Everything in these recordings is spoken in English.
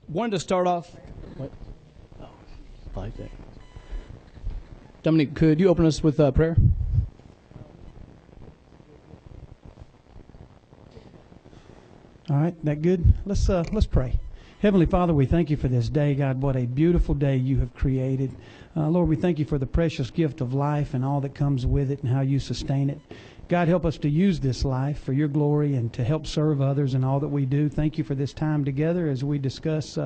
Wanted to start off. What? Oh, like that. Dominic, could you open us with prayer? All right, that good? Let's pray. Heavenly Father, we thank you for this day, God. What a beautiful day you have created. Lord, we thank you for the precious gift of life and all that comes with it and how you sustain it. God, help us to use this life for your glory and to help serve others in all that we do. Thank you for this time together as we discuss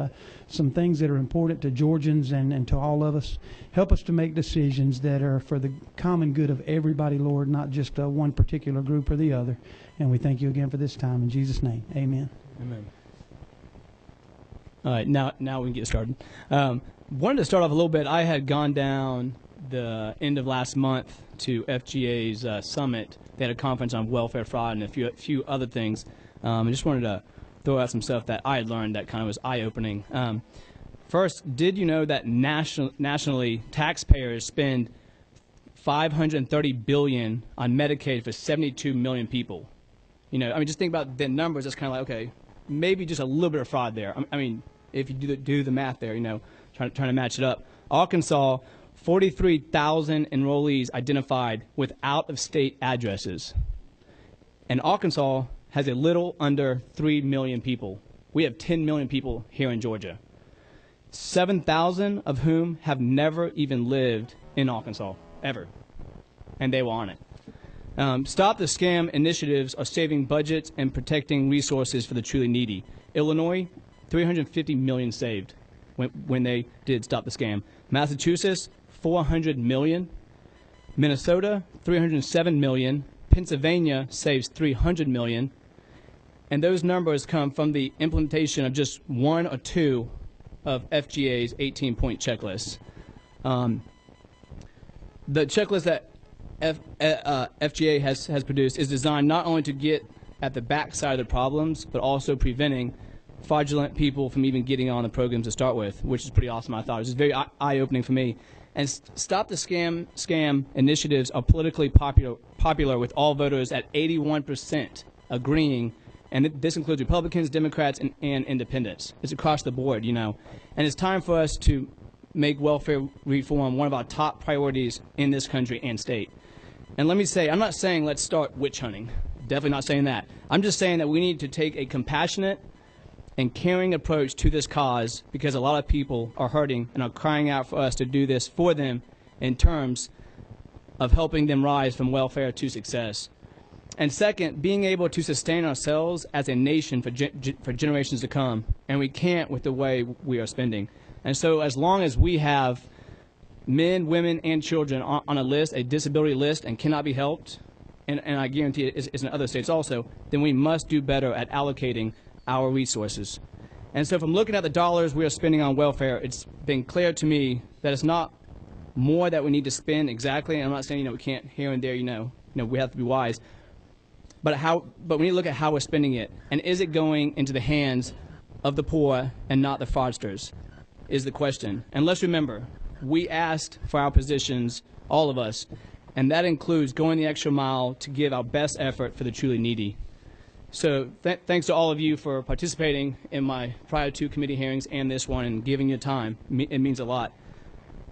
some things that are important to Georgians and to all of us. Help us to make decisions that are for the common good of everybody, Lord, not just one particular group or the other. And we thank you again for this time. In Jesus' name, amen. Amen. All right, now we can get started. Wanted to start off a little bit. I had gone down the end of last month to FGA's summit. They had a conference on welfare fraud and a few other things. I just wanted to throw out some stuff that I had learned that kind of was eye-opening. First, did you know that nationally taxpayers spend $530 billion on Medicaid for 72 million people? You know, I mean, just think about the numbers. It's kind of like, okay, maybe just a little bit of fraud there. I mean, if you do the math there, you know, trying to match it up. Arkansas, 43,000 enrollees identified with out-of-state addresses. And Arkansas has a little under 3 million people. We have 10 million people here in Georgia, 7,000 of whom have never even lived in Arkansas, ever. And they were on it. Stop the Scam initiatives are saving budgets and protecting resources for the truly needy. Illinois, 350 million saved when they did Stop the Scam. Massachusetts, 400 million. Minnesota, 307 million. Pennsylvania saves 300 million. And those numbers come from the implementation of just one or two of FGA's 18-point checklists. The checklist that FGA has produced is designed not only to get at the backside of the problems, but also preventing fraudulent people from even getting on the programs to start with, which is pretty awesome, I thought. It was just very eye-opening for me. And Stop the Scam initiatives are politically popular with all voters at 81% agreeing, and this includes Republicans, Democrats, and independents. It's across the board, you know. And it's time for us to make welfare reform one of our top priorities in this country and state. And let me say, I'm not saying let's start witch hunting. Definitely not saying that. I'm just saying that we need to take a compassionate and caring approach to this cause, because a lot of people are hurting and are crying out for us to do this for them in terms of helping them rise from welfare to success. And second, being able to sustain ourselves as a nation for generations to come. And we can't with the way we are spending. And so as long as we have men, women, and children on a list, a disability list, and cannot be helped, and I guarantee it's in other states also, then we must do better at allocating our resources. And so from looking at the dollars we are spending on welfare, it's been clear to me that it's not more that we need to spend exactly. And I'm not saying, you know, we can't here and there, you know, we have to be wise. But we need to look at how we're spending it. And is it going into the hands of the poor and not the fraudsters, is the question. And let's remember, we asked for our positions, all of us, and that includes going the extra mile to give our best effort for the truly needy. So thanks to all of you for participating in my prior two committee hearings and this one and giving your time. It means a lot,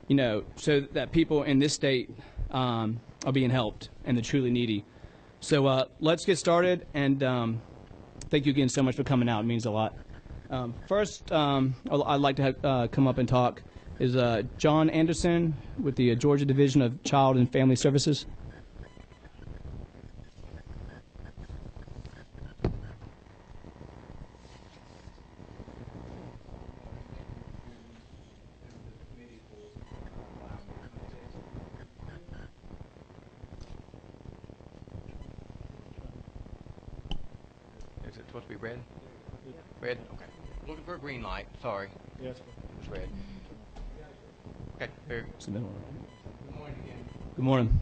you know, so that people in this state are being helped and the truly needy. So let's get started, and thank you again so much for coming out. It means a lot. First, I'd like to come up and talk is John Anderson with the Georgia Division of Child and Family Services. Is it supposed to be red? Red? Okay. Looking for a green light. Sorry. Yes. It's red. Okay. Very good. Good morning again. Good morning.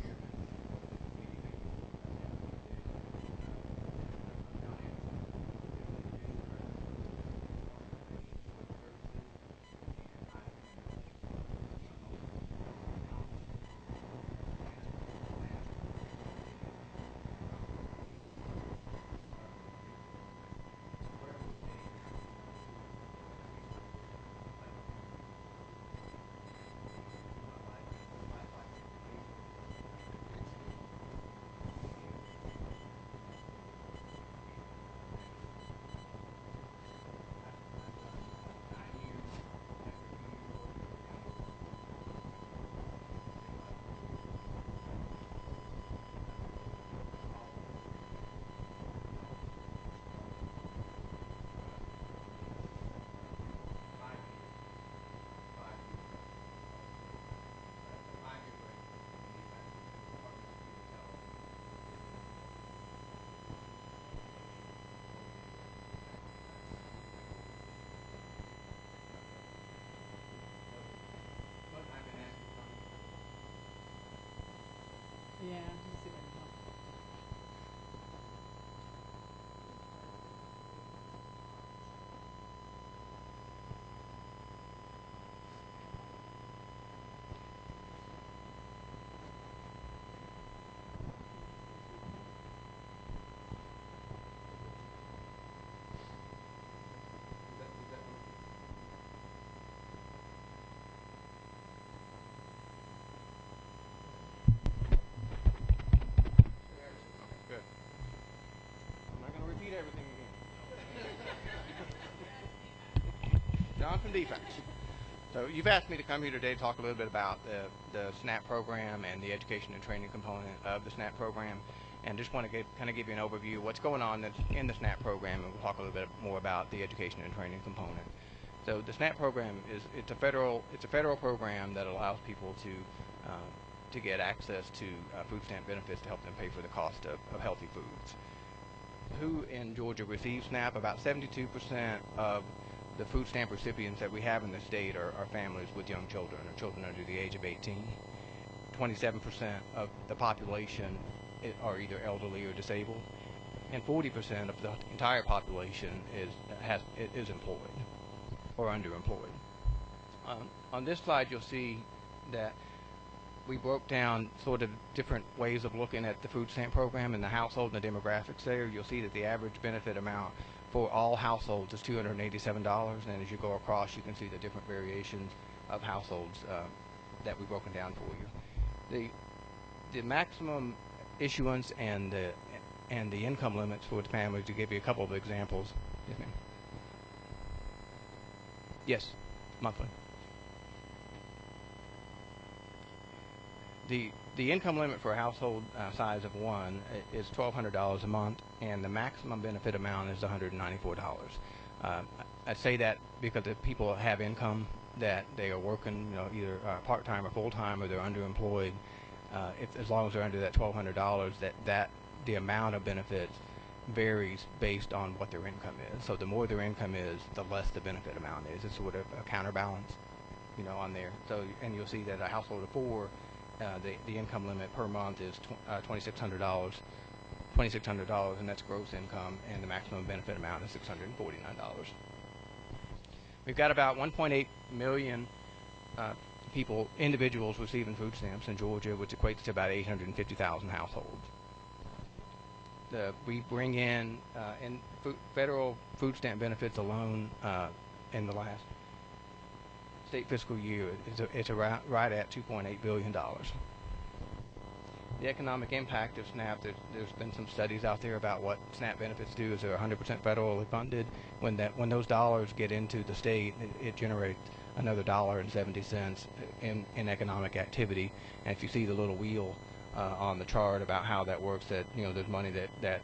defects. So you've asked me to come here today to talk a little bit about the SNAP program and the education and training component of the SNAP program, and just want to kind of give you an overview of what's going on that's in the SNAP program, and we'll talk a little bit more about the education and training component. So the SNAP program it's a federal program that allows people to get access to food stamp benefits to help them pay for the cost of healthy foods. Who in Georgia receives SNAP? About 72% of the food stamp recipients that we have in the state are families with young children, or children under the age of 18. 27% of the population are either elderly or disabled, and 40% of the entire population is employed or underemployed. On this slide, you'll see that we broke down sort of different ways of looking at the food stamp program and the household and the demographics there. You'll see that the average benefit amount for all households is $287, and as you go across, you can see the different variations of households that we've broken down for you. The maximum issuance and the income limits for the families, to give you a couple of examples. Yes, ma'am. Yes, monthly. The income limit for a household size of 1 is $1,200 a month, and the maximum benefit amount is $194. I say that because if people have income that they are working, either part-time or full-time, or they're underemployed, as long as they're under that $1,200, that the amount of benefits varies based on what their income is. So the more their income is, the less the benefit amount is. It's sort of a counterbalance, on there. So, and you'll see that a household of 4, the income limit per month is $2,600, and that's gross income, and the maximum benefit amount is $649. We've got about 1.8 million individuals receiving food stamps in Georgia, which equates to about 850,000 households. We bring in federal food stamp benefits alone in the last state fiscal year, it's right at $2.8 billion. The economic impact of SNAP, there's been some studies out there about what SNAP benefits do. Is they're 100% federally funded. When those dollars get into the state, it generates another $1.70 in economic activity. And if you see the little wheel on the chart about how that works, that there's money that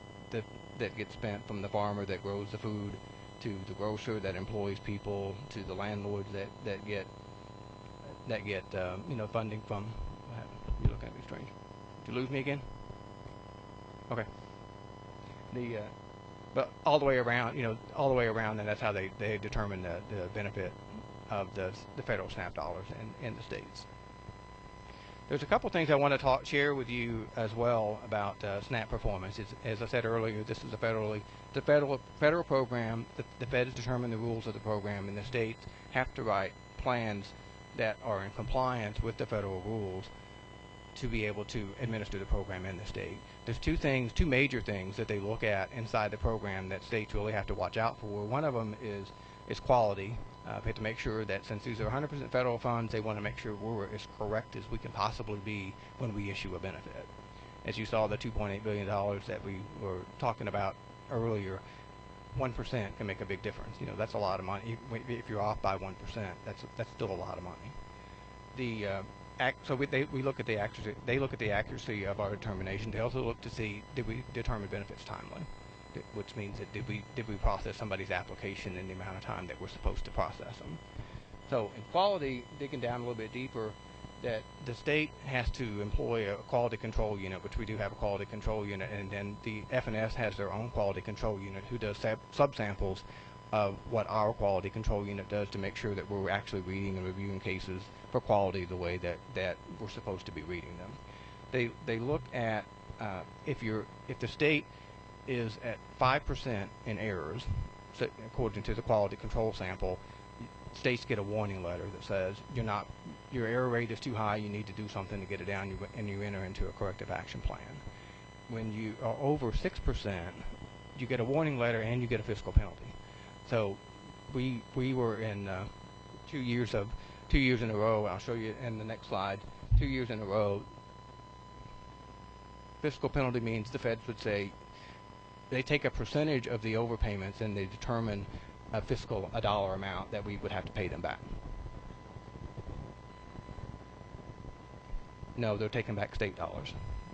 gets spent from the farmer that grows the food, to the grocer that employs people, to the landlords that get funding from. You look at me strange. Did you lose me again? Okay. But all the way around, and that's how they determine the benefit of the federal SNAP dollars in the states. There's a couple things I want to share with you as well about SNAP performance. As I said earlier, this is the federal program. The feds determine the rules of the program, and the states have to write plans that are in compliance with the federal rules to be able to administer the program in the state. There's two major things that they look at inside the program that states really have to watch out for. One of them is quality. We have to make sure that since these are 100% federal funds, they want to make sure we're as correct as we can possibly be when we issue a benefit. As you saw, the $2.8 billion that we were talking about earlier, 1% can make a big difference. That's a lot of money. If you're off by 1%, that's still a lot of money. So we look at the accuracy. They look at the accuracy of our determination. They also look to see, did we determine benefits timely, which means that did we process somebody's application in the amount of time that we're supposed to process them. So in quality, digging down a little bit deeper, that the state has to employ a quality control unit, which we do have a quality control unit, and then the FNS has their own quality control unit who does subsamples of what our quality control unit does to make sure that we're actually reading and reviewing cases for quality the way that we're supposed to be reading them. They look at if the state is at 5% in errors, so according to the quality control sample, states get a warning letter that says your error rate is too high, you need to do something to get it down, and you enter into a corrective action plan. When you are over 6%, you get a warning letter and you get a fiscal penalty. So we were in 2 years in a row. I'll show you in the next slide. 2 years in a row. Fiscal penalty means the feds would say they take a percentage of the overpayments and they determine a dollar amount that we would have to pay them back. No, they're taking back state dollars.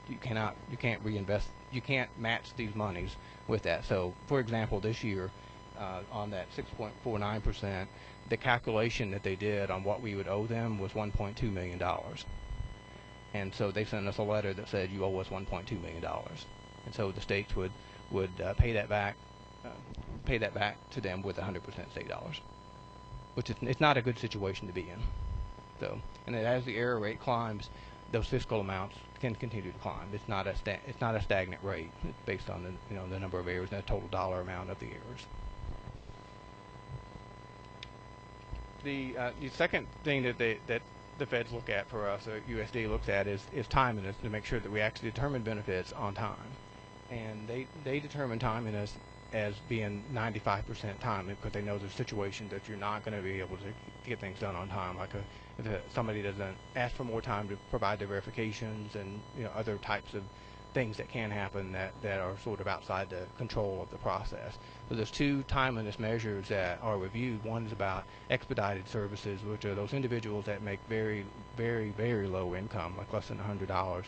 You can't reinvest, you can't match these monies with that. So, for example, this year, on that 6.49%, the calculation that they did on what we would owe them was $1.2 million. And so they sent us a letter that said, you owe us $1.2 million. And so the states would pay that back to them with 100% state dollars, which is, it's not a good situation to be in. So, and as the error rate climbs, those fiscal amounts can continue to climb. It's not a stagnant rate. It's based on the number of errors and the total dollar amount of the errors. The second thing that the feds look at for us, or USDA looks at, is timeliness, to make sure that we actually determine benefits on time. And they determine timeliness as being 95% timely, because they know there's situations that you're not going to be able to get things done on time, like if somebody doesn't ask for more time to provide their verifications, and other types of things that can happen that are sort of outside the control of the process. So there's two timeliness measures that are reviewed. One is about expedited services, which are those individuals that make very, very, very low income, like less than $100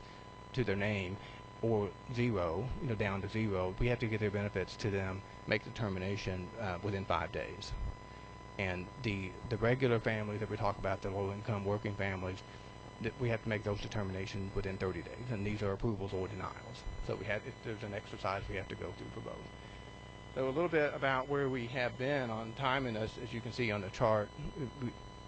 to their name, or zero, down to zero. We have to get their benefits to them, make the determination within 5 days. And the regular families that we talk about, the low-income working families, that we have to make those determinations within 30 days, and these are approvals or denials. So there's an exercise we have to go through for both. So a little bit about where we have been on timeliness, as you can see on the chart,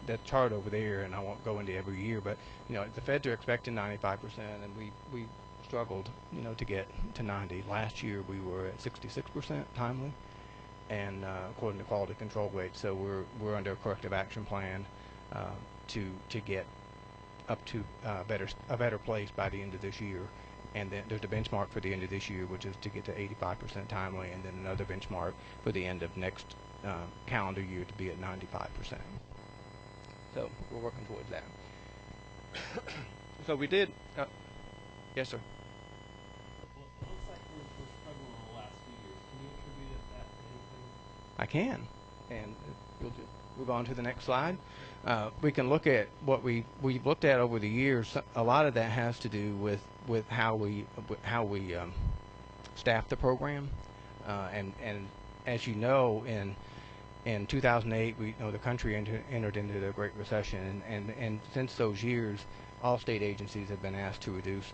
that chart over there, and I won't go into every year, but the feds are expecting 95%, and we struggled, to get to 90. Last year we were at 66% timely, and according to quality control rates. So we're under a corrective action plan to get up to a better place by the end of this year. And then there's a benchmark for the end of this year, which is to get to 85% timely, and then another benchmark for the end of next calendar year to be at 95%. So we're working towards that. So we did. Yes, sir. Well, it looks like we're struggling in the last few years. Can you attribute that to anything? I can, and we'll just move on to the next slide. We can look at what we've looked at over the years. A lot of that has to do with how we staff the program, and as you know, in 2008, the country entered into the Great Recession, and since those years, all state agencies have been asked to reduce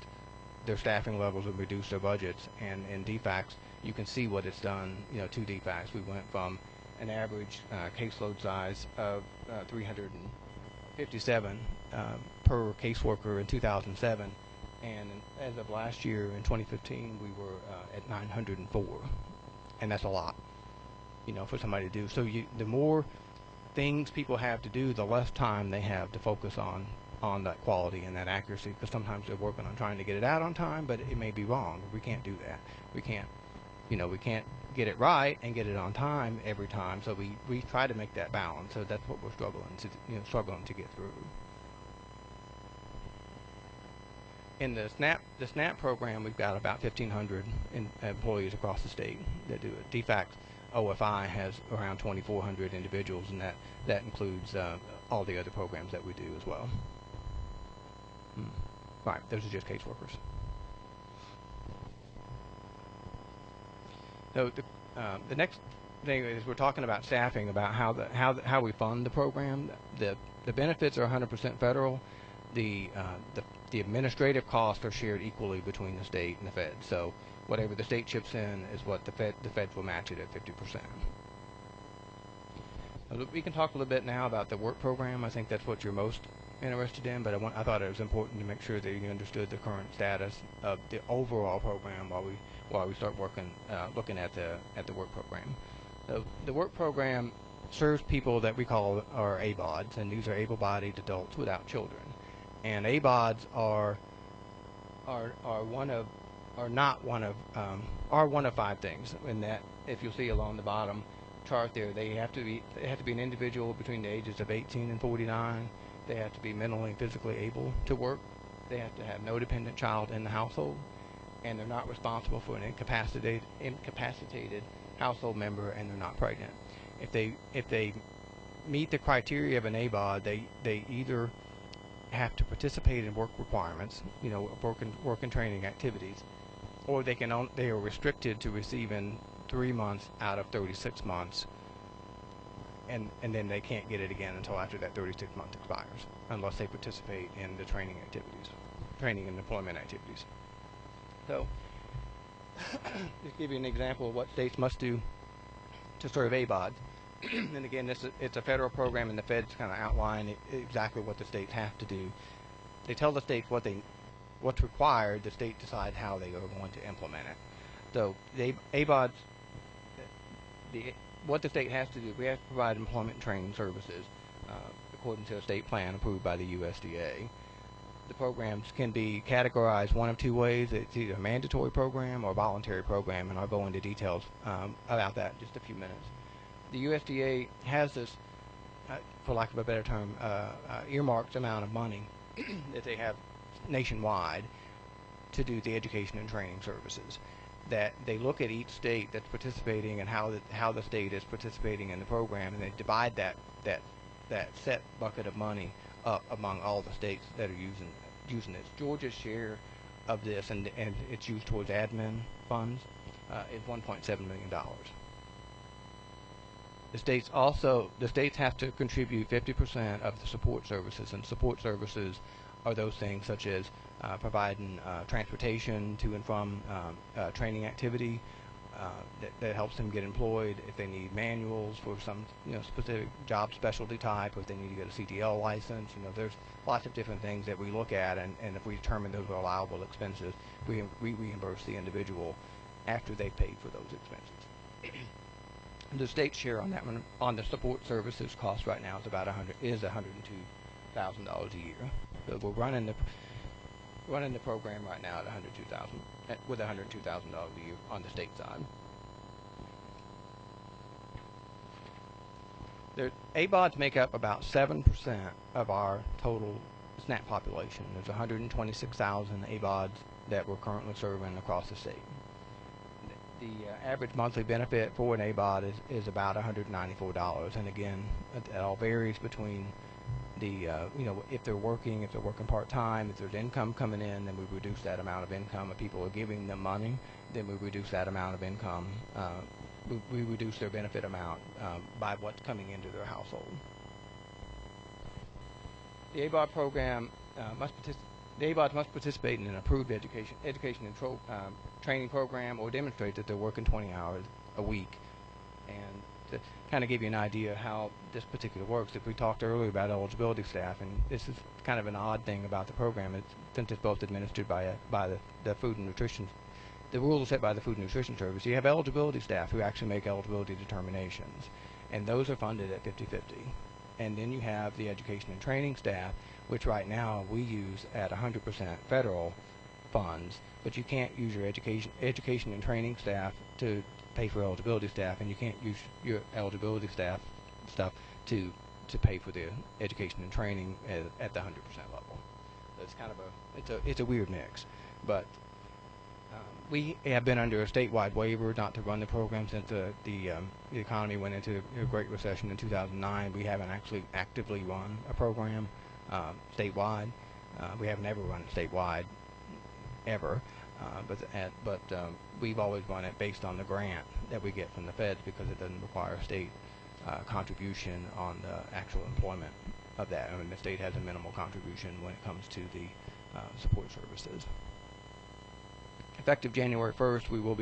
their staffing levels and reduce their budgets. And in DFACS, you can see what it's done. To DFACS, we went from an average caseload size of 357 per caseworker in 2007, and as of last year in 2015, we were at 904, and that's a lot, for somebody to do. So the more things people have to do, the less time they have to focus on that quality and that accuracy, because sometimes they're working on trying to get it out on time, but it may be wrong. We can't do that. We can't get it right and get it on time every time. So we try to make that balance. So that's what we're struggling to get through. In the SNAP program, we've got about 1,500 employees across the state that do it. DFACS OFI has around 2,400 individuals, and that includes all the other programs that we do as well. Right, those are just caseworkers. So the next thing is we're talking about staffing, about how we fund the program. The benefits are 100% federal. The administrative costs are shared equally between the state and the Fed. So whatever the state chips in is what the Feds will match it at 50%. We can talk a little bit now about the work program. I think that's what you're most interested in, but I thought it was important to make sure that you understood the current status of the overall program while we start looking at the work program. So the work program serves people that we call our ABODs, and these are able-bodied adults without children. And ABODs are one of 5 things. In that, if you'll see along the bottom chart there, they have to be an individual between the ages of 18 and 49. They have to be mentally and physically able to work. They have to have no dependent child in the household, and they're not responsible for an incapacitated household member, and they're not pregnant. if they meet the criteria of an ABOD, they either have to participate in work requirements, work and training activities, or they are restricted to receiving 3 months out of 36 months, and then they can't get it again until after that 36 month expires, unless they participate in the training and employment activities. So, just give you an example of what states must do to serve ABOD. And again, it's a federal program, and the feds kind of outline exactly what the states have to do. They tell the states what's required. The state decide how they are going to implement it. So the ABODs, what the state has to do, we have to provide employment and training services according to a state plan approved by the USDA. The programs can be categorized one of two ways. It's either a mandatory program or a voluntary program, and I'll go into details about that in just a few minutes. The USDA has this, for lack of a better term, earmarked amount of money that they have nationwide to do the education and training services. That they look at each state that's participating and how the state is participating in the program, and they divide that set bucket of money up among all the states that are using this. Georgia's share of this, and it's used towards admin funds, is $1.7 million. The states have to contribute 50% of the support services, and support services are those things such as providing transportation to and from training activity that helps them get employed. If they need manuals for some specific job specialty type, or if they need to get a CDL license, there's lots of different things that we look at, and if we determine those are allowable expenses, we reimburse the individual after they've paid for those expenses. The state share on that one, on the support services cost right now, is $102,000 a year. So we're running the program right now at $102,000 a year on the state side. ABODs make up about 7% of our total SNAP population. There's 126,000 ABODs that we're currently serving across the state. The average monthly benefit for an ABOD is about $194, and again, it all varies between the if they're working part-time, if there's income coming in, then we reduce that amount of income. If people are giving them money, then we reduce that amount of income. We reduce their benefit amount by what's coming into their household. The ABOD program the ABODs must participate in an approved education and training program, or demonstrate that they're working 20 hours a week. And to kind of give you an idea how this particular works, if we talked earlier about eligibility staff, and this is kind of an odd thing about the program, since it's both administered by the Food and Nutrition, the rules are set by the Food and Nutrition Service. You have eligibility staff who actually make eligibility determinations, and those are funded at 50-50. And then you have the education and training staff, which right now we use at 100% federal funds, but you can't use your education and training staff to pay for eligibility staff, and you can't use your eligibility staff stuff to pay for the education and training at the 100% level. So it's kind of it's a weird mix, but we have been under a statewide waiver not to run the program since the economy went into a Great Recession in 2009. We haven't actually actively run a program statewide. We haven't ever run it statewide ever, but we've always run it based on the grant that we get from the feds, because it doesn't require state contribution on the actual employment of that. I mean, the state has a minimal contribution when it comes to the support services. Effective January 1st, we will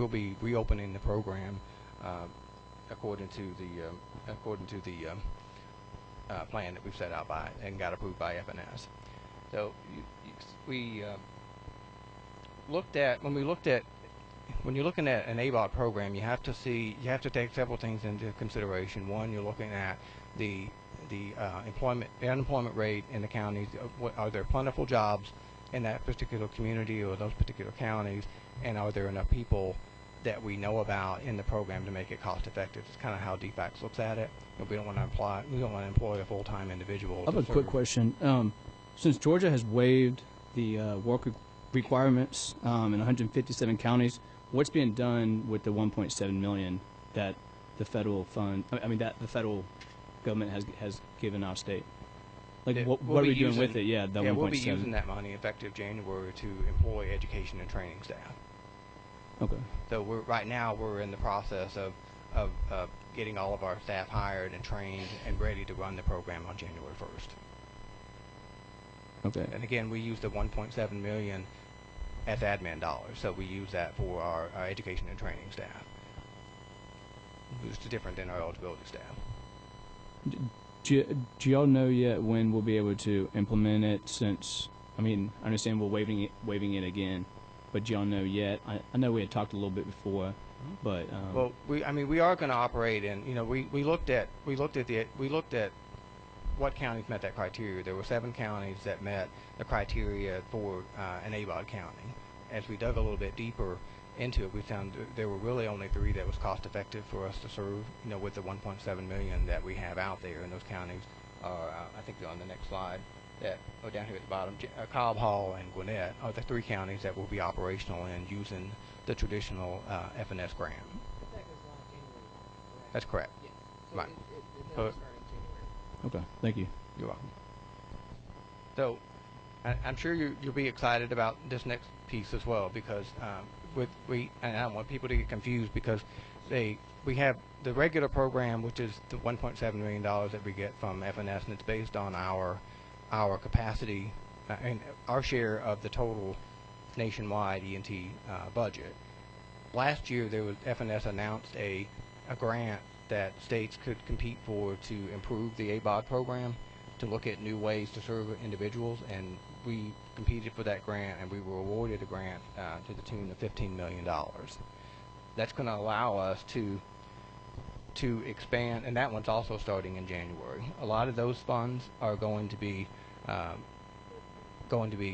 be reopening the program according to the plan that we've set out by and got approved by FNS. So when you're looking at an ABOD program, you have to take several things into consideration. One, you're looking at the unemployment rate in the counties. Are there plentiful jobs in that particular community or those particular counties, and are there enough people that we know about in the program to make it cost effective? It's kind of how DFACS looks at it. We don't want to employ a full-time individual. I have a quick question. Since Georgia has waived the work requirements in 157 counties, what's being done with the 1.7 million that the federal fund. I mean that the federal government has given our state. Like We'll what are be we doing using- with it? Yeah, the Yeah, 1.7. we'll be using that money effective January to employ education and training staff. Okay. So right now we're in the process of getting all of our staff hired and trained and ready to run the program on January 1st. Okay. And again, we use the 1.7 million as admin dollars, so we use that for our education and training staff. It's different than our eligibility staff. Do y'all know yet when we'll be able to implement it? Since I mean, I understand we're waiving it again, but do y'all know yet? I know we had talked a little bit before, but Well, we are going to operate in. We looked at what counties met that criteria. There were 7 counties that met the criteria for an ABOD county. As we dug a little bit deeper into it, we found there were really only 3 that was cost effective for us to serve. With the 1.7 million that we have out there, and those counties are, I think they're on the next slide. That down here at the bottom, Cobb, Hall, and Gwinnett are the 3 counties that will be operational in using the traditional FNS grant. But that goes live January 1, correct? That's correct. Yes. So Right. it So- does start in January. okay, thank you. You're welcome. So, I'm sure you'll be excited about this next piece as well, because and I don't want people to get confused, because we have the regular program, which is the $1.7 million that we get from FNS, and it's based on our capacity and our share of the total nationwide E&T budget. Last year, FNS announced a grant that states could compete for to improve the ABOD program, to look at new ways to serve individuals, and we competed for that grant, and we were awarded a grant to the tune of $15 million. That's going to allow us to expand, and that one's also starting in January. A lot of those funds are going to be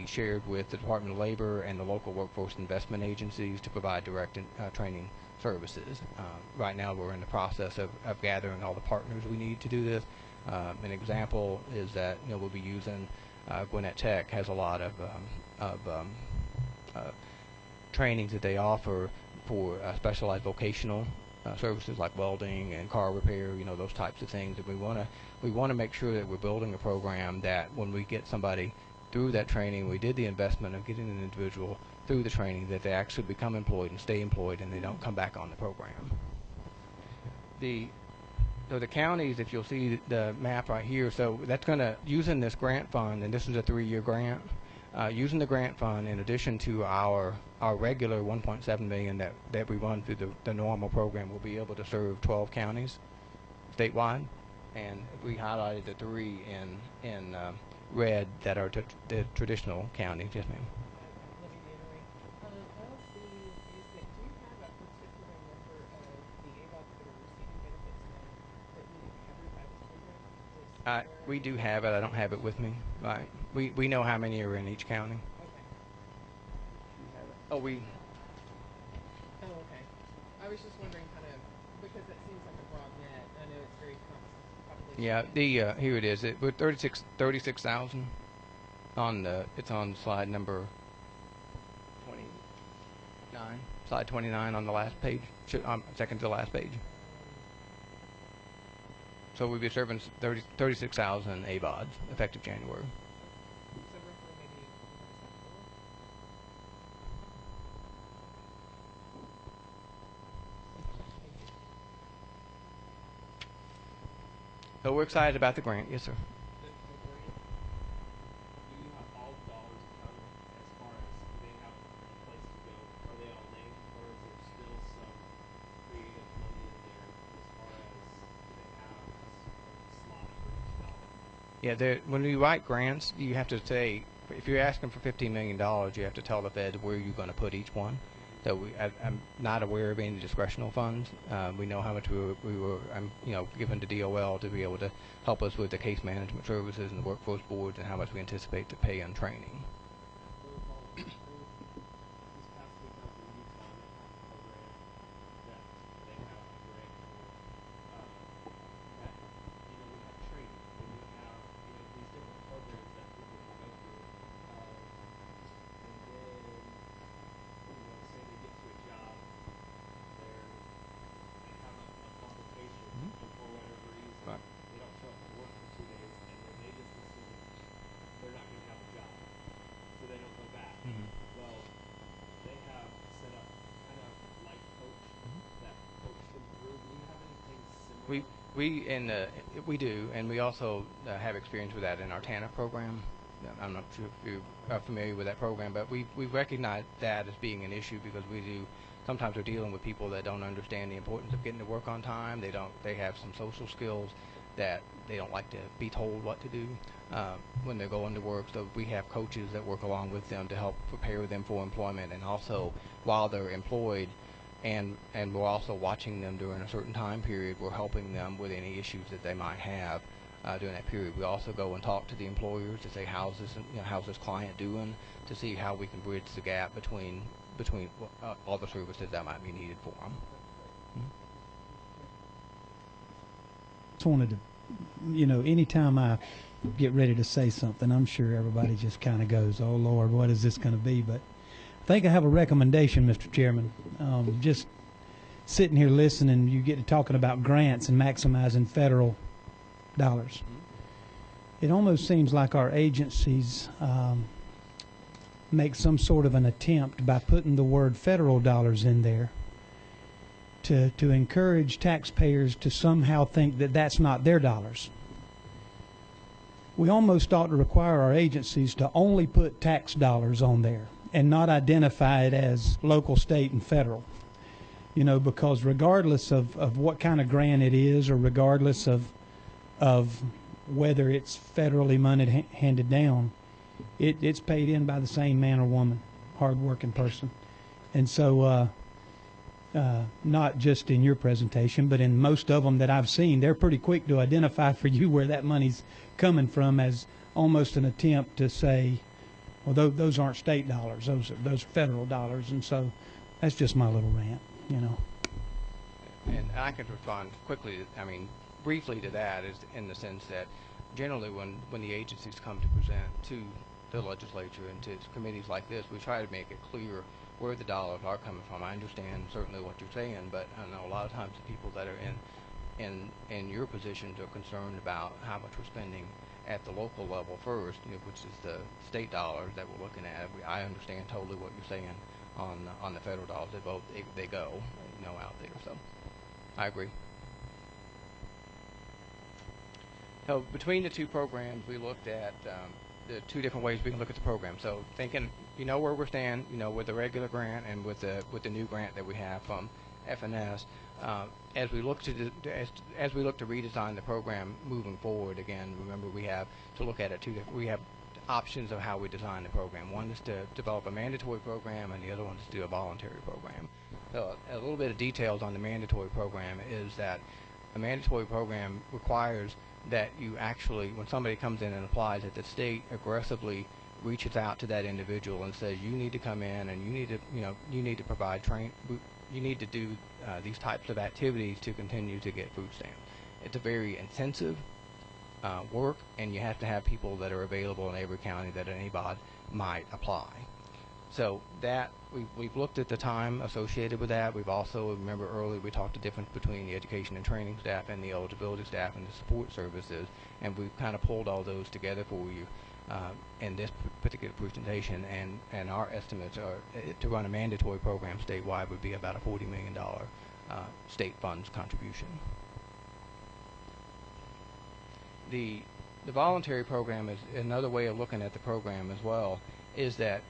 shared with the Department of Labor and the local workforce investment agencies to provide direct training services. Right now we're in the process of gathering all the partners we need to do this. An example is that we'll be using Gwinnett Tech has a lot of trainings that they offer for specialized vocational services like welding and car repair, those types of things. And we want to make sure that we're building a program that when we get somebody through that training, we did the investment of getting an individual through the training, that they actually become employed and stay employed, and they don't come back on the program. So the counties, if you'll see the map right here, so that's going to, using this grant fund, and this is a 3-year grant, using the grant fund in addition to our regular 1.7 million that we run through the normal program, we'll be able to serve 12 counties statewide, and we highlighted the 3 in red that are the traditional counties. Yes, ma'am. Let me reiterate. Of the, is that, do you have a particular number of the ABOTs that are receiving benefits now that we didn't cover by this program? We do have it. I don't have it with me. Right. We know how many are in each county. Okay. Oh, we. Oh, okay. I was just wondering kind of, because that seems like a broad net. I know it's very population. Yeah, here it is. We're 36,000 it's on slide number 29. Slide 29 on the last page, second to the last page. So we'll be serving 36,000 ABODs effective January. So roughly maybe, what is that, 4? So we're excited about the grant. Yes, sir. The grant, do you have all the dollars accounted as far as do they have a place to go? Are they all named, or is there still some creative money in there as far as do they have a slot for each dollar? Yeah, when you write grants, you have to say, if you're asking for $15 million, you have to tell the Fed where you're going to put each one. So I'm not aware of any discretional funds. We know how much we were given to DOL to be able to help us with the case management services and the workforce boards, and how much we anticipate to pay on training. This past week I was in Utah, and they have a program that they have a grant for that, we have training, and we have, these different programs that people can go through, and then, say they get to a job, they have a complication We do, and we also have experience with that in our TANF program. I'm not sure if you are familiar with that program, but we recognize that as being an issue because sometimes we're dealing with people that don't understand the importance of getting to work on time. They have some social skills that they don't like to be told what to do when they're going to work. So we have coaches that work along with them to help prepare them for employment, and also while they're employed, and we're also watching them during a certain time period. We're helping them with any issues that they might have during that period. We also go and talk to the employers to say how's this client doing, to see how we can bridge the gap between all the services that might be needed for them. Just wanted to, anytime I get ready to say something, I'm sure everybody just kind of goes, "Oh Lord, what is this going to be?" But I think I have a recommendation, Mr. Chairman. Just sitting here listening, you get to talking about grants and maximizing federal dollars. It almost seems like our agencies make some sort of an attempt by putting the word federal dollars in there to encourage taxpayers to somehow think that that's not their dollars. We almost ought to require our agencies to only put tax dollars on there and not identify it as local, state, and federal. Because regardless of what kind of grant it is, or regardless of whether it's federally money handed down, it's paid in by the same man or woman, hard-working person. And so not just in your presentation, but in most of them that I've seen, they're pretty quick to identify for you where that money's coming from as almost an attempt to say, well, those aren't state dollars, those are federal dollars. And so that's just my little rant, And I can respond quickly, briefly to that, is in the sense that generally when the agencies come to present to the legislature and to committees like this, we try to make it clear where the dollars are coming from. I understand certainly what you're saying, but I know a lot of times the people that are in your positions are concerned about how much we're spending at the local level first, which is the state dollars that we're looking at. I understand totally what you're saying on the federal dollars. They go out there. So I agree. So between the two programs, we looked at the two different ways we can look at the program. So thinking, where we stand, with the regular grant and with the new grant that we have from FNS, as we look to redesign the program moving forward. Again, remember we have to look at it we have options of how we design the program. One is to develop a mandatory program, and the other one is to do a voluntary program. So a little bit of details on the mandatory program is that a mandatory program requires that you actually, when somebody comes in and applies, that the state aggressively reaches out to that individual and says, you need to come in and you need to provide you need to do these types of activities to continue to get food stamps. It's a very intensive work, and you have to have people that are available in every county that anybody might apply. So that we've looked at the time associated with that. We've also, remember earlier we talked the difference between the education and training staff and the eligibility staff and the support services, and we've kind of pulled all those together for you in this particular presentation. And our estimates are to run a mandatory program statewide would be about a $40 million state funds contribution. The voluntary program is another way of looking at the program as well, is that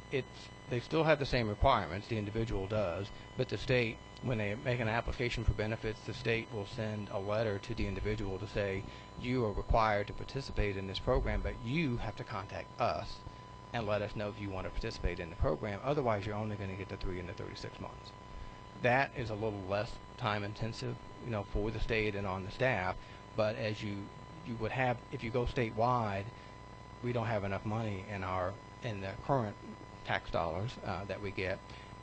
they still have the same requirements, the individual does, but the state, when they make an application for benefits, the state will send a letter to the individual to say, you are required to participate in this program, but you have to contact us and let us know if you want to participate in the program. Otherwise, you're only going to get the 3 and the 36 months. That is a little less time intensive, for the state and on the staff, but as you would have, if you go statewide, we don't have enough money in the current tax dollars that we get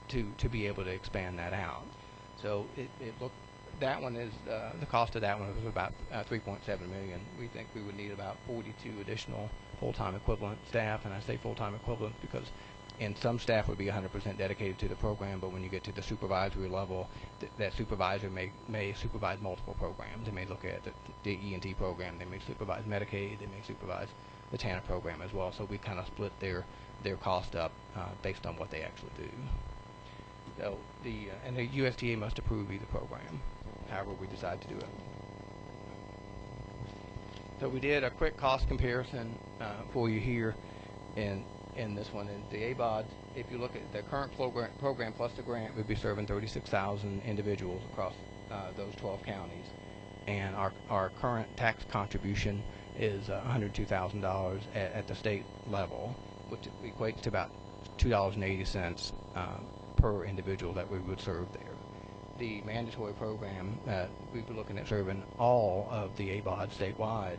to be able to expand that out. So that one is the cost of that one was about $3.7 million. We think we would need about 42 additional full-time equivalent staff, and I say full-time equivalent because in some staff would be 100% dedicated to the program, but when you get to the supervisory level, that supervisor may supervise multiple programs. They may look at the E&T program, they may supervise Medicaid, they may supervise the TANF program as well. So we kind of split their cost up based on what they actually do. So and the USDA must approve either program, however we decide to do it. So we did a quick cost comparison for you here in this one. And the ABOD, if you look at the current program plus the grant, we'd be serving 36,000 individuals across those 12 counties. And our current tax contribution is $102,000 at the state level, which equates to about $2.80 per individual that we would serve there. The mandatory program, we'd be looking at serving all of the ABOD statewide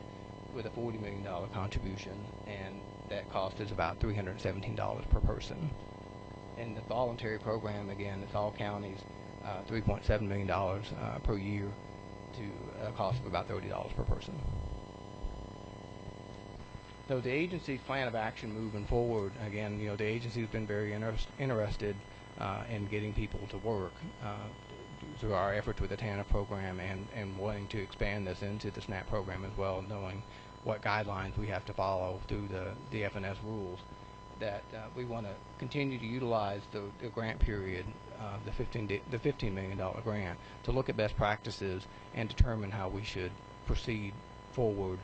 with a $40 million contribution, and that cost is about $317 per person. And the voluntary program, again, it's all counties, $3.7 million per year to a cost of about $30 per person. So the agency's plan of action moving forward, again, the agency's been very interested in getting people to work through our efforts with the TANF program and wanting to expand this into the SNAP program as well, knowing what guidelines we have to follow through the FNS rules, that we want to continue to utilize the grant period, the $15 million grant, to look at best practices and determine how we should proceed forward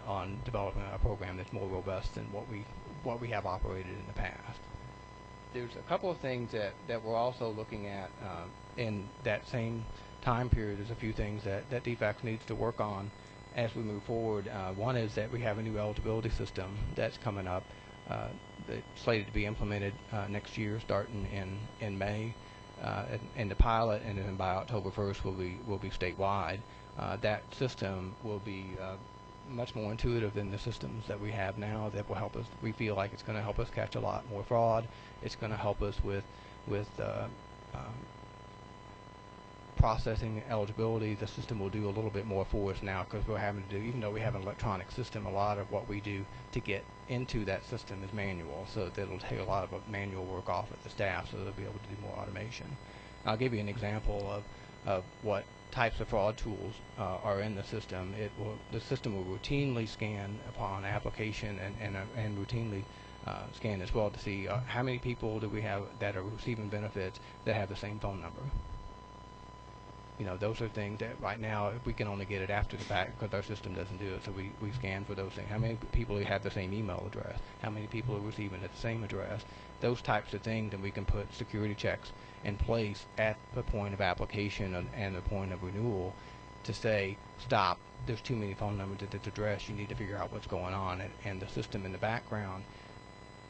on developing a program that's more robust than what we have operated in the past. There's a couple of things that we're also looking at in that same time period. There's a few things that DFACS needs to work on as we move forward. One is that we have a new eligibility system that's coming up, that's slated to be implemented next year, starting in May, and the pilot, and then by October 1st will be statewide. That system will be much more intuitive than the systems that we have now, that will help us. We feel like it's going to help us catch a lot more fraud. It's going to help us with processing eligibility. The system will do a little bit more for us now, because we're having to do, even though we have an electronic system, a lot of what we do to get into that system is manual, so that'll take a lot of manual work off of the staff, so they'll be able to do more automation. I'll give you an example of what types of fraud tools are in the system. The system will routinely scan upon application and routinely scan as well to see how many people do we have that are receiving benefits that have the same phone number. Those are things that right now we can only get it after the fact because our system doesn't do it. So we scan for those things. How many people have the same email address? How many people are receiving at the same address? Those types of things, and we can put security checks in place at the point of application and the point of renewal to say, stop, there's too many phone numbers at this address, you need to figure out what's going on. And the system in the background,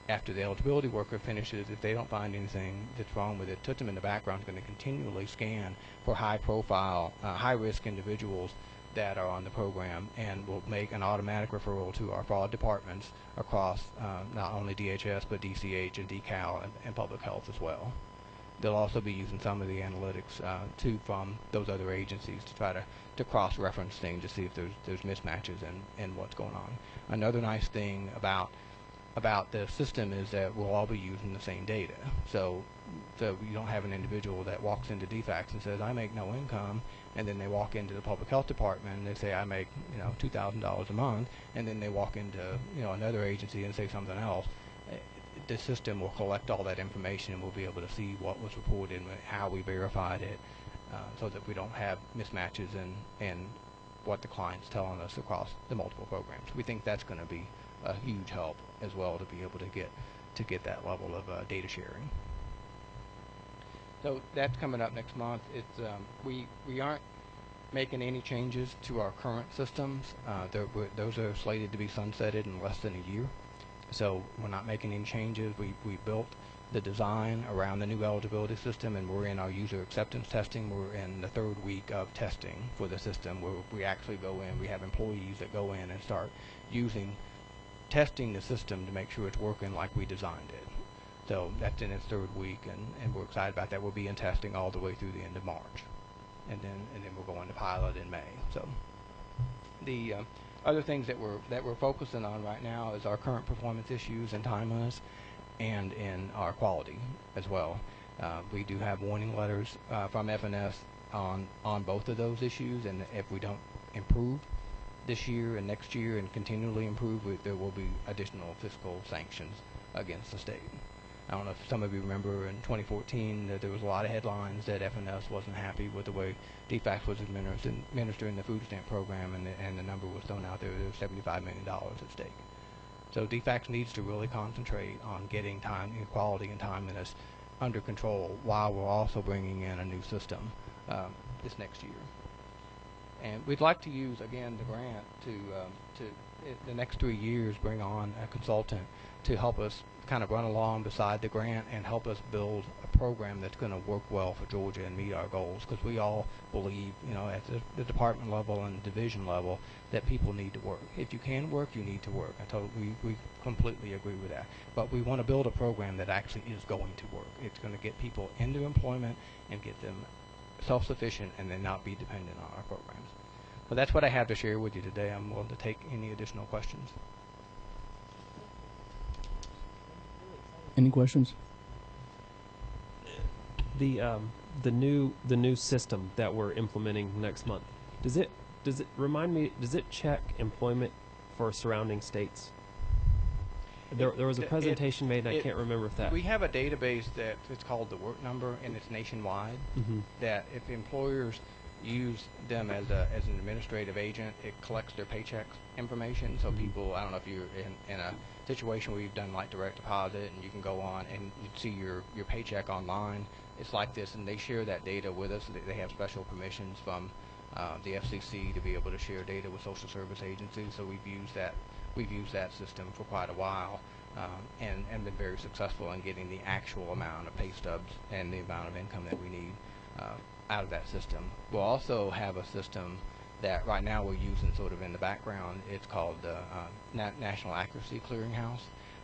after the eligibility worker finishes, if they don't find anything that's wrong with it, system in the background is going to continually scan for high-profile, high-risk individuals that are on the program, and will make an automatic referral to our fraud departments across not only DHS but DCH and DCAL and Public Health as well. They'll also be using some of the analytics too from those other agencies to try to cross-reference things to see if there's mismatches in what's going on. Another nice thing about the system is that we'll all be using the same data. So you don't have an individual that walks into DFACS and says, I make no income, and then they walk into the public health department and they say, I make $2,000 a month, and then they walk into another agency and say something else. The system will collect all that information, and we'll be able to see what was reported and how we verified it, so that we don't have mismatches in what the client's telling us across the multiple programs. We think that's going to be a huge help as well, to be able to get that level of data sharing. So that's coming up next month. It's we aren't making any changes to our current systems. Those are slated to be sunsetted in less than a year. So we're not making any changes. We built the design around the new eligibility system, and we're in our user acceptance testing. We're in the third week of testing for the system, where we actually go in. We have employees that go in and start testing the system to make sure it's working like we designed it. So that's in its third week, and we're excited about that. We'll be in testing all the way through the end of March, and then we'll go into pilot in May. So the other things that we're focusing on right now is our current performance issues and timeliness, and in our quality as well. We do have warning letters from FNS on both of those issues, and if we don't improve this year and next year and continually improve, there will be additional fiscal sanctions against the state. I don't know if some of you remember in 2014 that there was a lot of headlines that FNS wasn't happy with the way DFACS was administering the food stamp program, and the number was thrown out there. There was $75 million at stake. So DFACS needs to really concentrate on getting time, quality and timeliness under control, while we're also bringing in a new system this next year. And we'd like to use, again, the grant to the next 3 years, bring on a consultant to help us kind of run along beside the grant and help us build a program that's going to work well for Georgia and meet our goals, because we all believe, you know, at the department level and division level, that people need to work. If you can work, you need to work. We completely agree with that. But we want to build a program that actually is going to work. It's going to get people into employment and get them self-sufficient and then not be dependent on our programs. So that's what I have to share with you today. I'm willing to take any additional questions. Any questions? The new system that we're implementing next month, does it remind me, does it check employment for surrounding states? There was a presentation made, and I can't remember if that. We have a database that it's called the Work Number, and it's nationwide. That if employers use them as an administrative agent, it collects their paycheck information. So people, I don't know if you're in a situation where you've done like direct deposit, and you can go on and you see your paycheck online. It's like this, and they share that data with us. They have special permissions from the FCC to be able to share data with social service agencies. So we've used that system for quite a while, and been very successful in getting the actual amount of pay stubs and the amount of income that we need out of that system. We'll also have a system that right now we're using sort of in the background. It's called the National Accuracy Clearinghouse,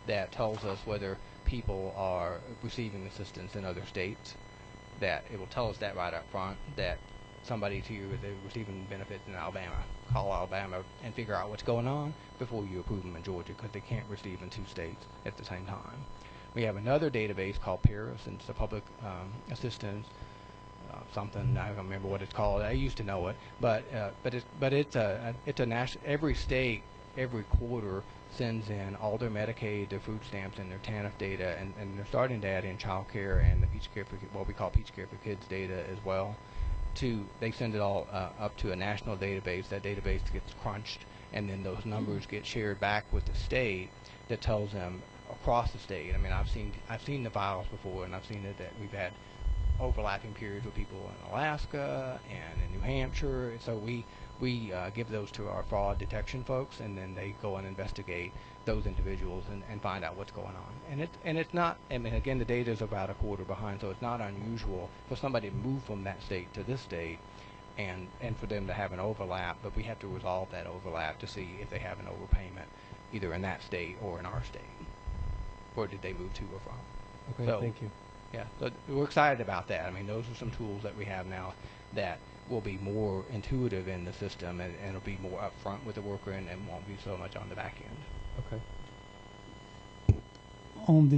that tells us whether people are receiving assistance in other states. That it will tell us that right up front, that somebody to you, they're receiving benefits in Alabama, call Alabama and figure out what's going on before you approve them in Georgia, because they can't receive in 2 states at the same time. We have another database called PARIS, and it's a public assistance something. I don't remember what it's called. I used to know it, but it's a national. Every state every quarter sends in all their Medicaid, their food stamps, and their TANF data, and they're starting to add in child care and the Peach Care for what we call Peach Care for Kids data as well. They send it all up to a national database. That database gets crunched, and then those numbers get shared back with the state that tells them across the state. I mean, I've seen the files before, and I've seen it that we've had overlapping periods with people in Alaska and in New Hampshire. So we give those to our fraud detection folks, and then they go and investigate those individuals and find out what's going on. And it's not, I mean, again, the data is about a quarter behind, so it's not unusual for somebody to move from that state to this state and for them to have an overlap, but we have to resolve that overlap to see if they have an overpayment either in that state or in our state. Or did they move to or from? Okay, So, thank you. yeah, so we're excited about that. I mean, those are some tools that we have now that will be more intuitive in the system, and it'll be more upfront with the worker and won't be so much on the back end. Okay. On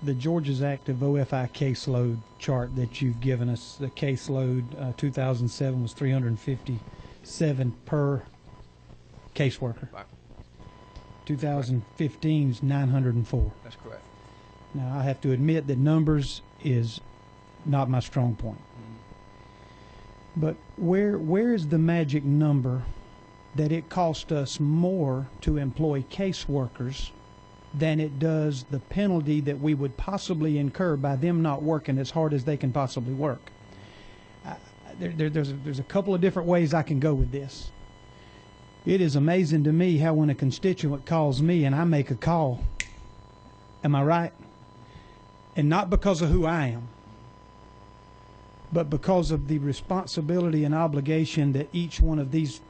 the Georgia's Active OFI caseload chart that you've given us, the caseload 2007 was 357 per caseworker. Right. 2015 is 904. That's correct. Now, I have to admit that numbers is not my strong point. But where is the magic number that it costs us more to employ caseworkers than it does the penalty that we would possibly incur by them not working as hard as they can possibly work? There's a couple of different ways I can go with this. It is amazing to me how when a constituent calls me and I make a call, am I right? And not because of who I am, but because of the responsibility and obligation that each one of these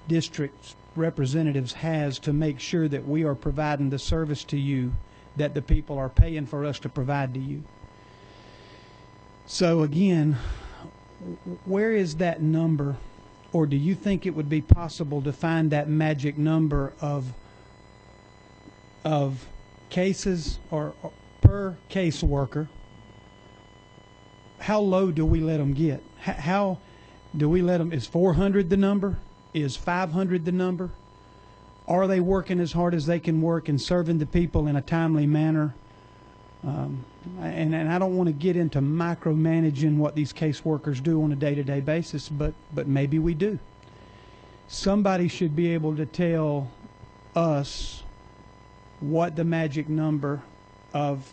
district representatives has to make sure that we are providing the service to you that the people are paying for us to provide to you. So again, where is that number? Or do you think it would be possible to find that magic number of cases or per caseworker? How low do we let them get? How do we let them? Is 400 the number? Is 500 the number? Are they working as hard as they can work and serving the people in a timely manner? And I don't want to get into micromanaging what these caseworkers do on a day-to-day basis, but maybe we do. Somebody should be able to tell us what the magic number of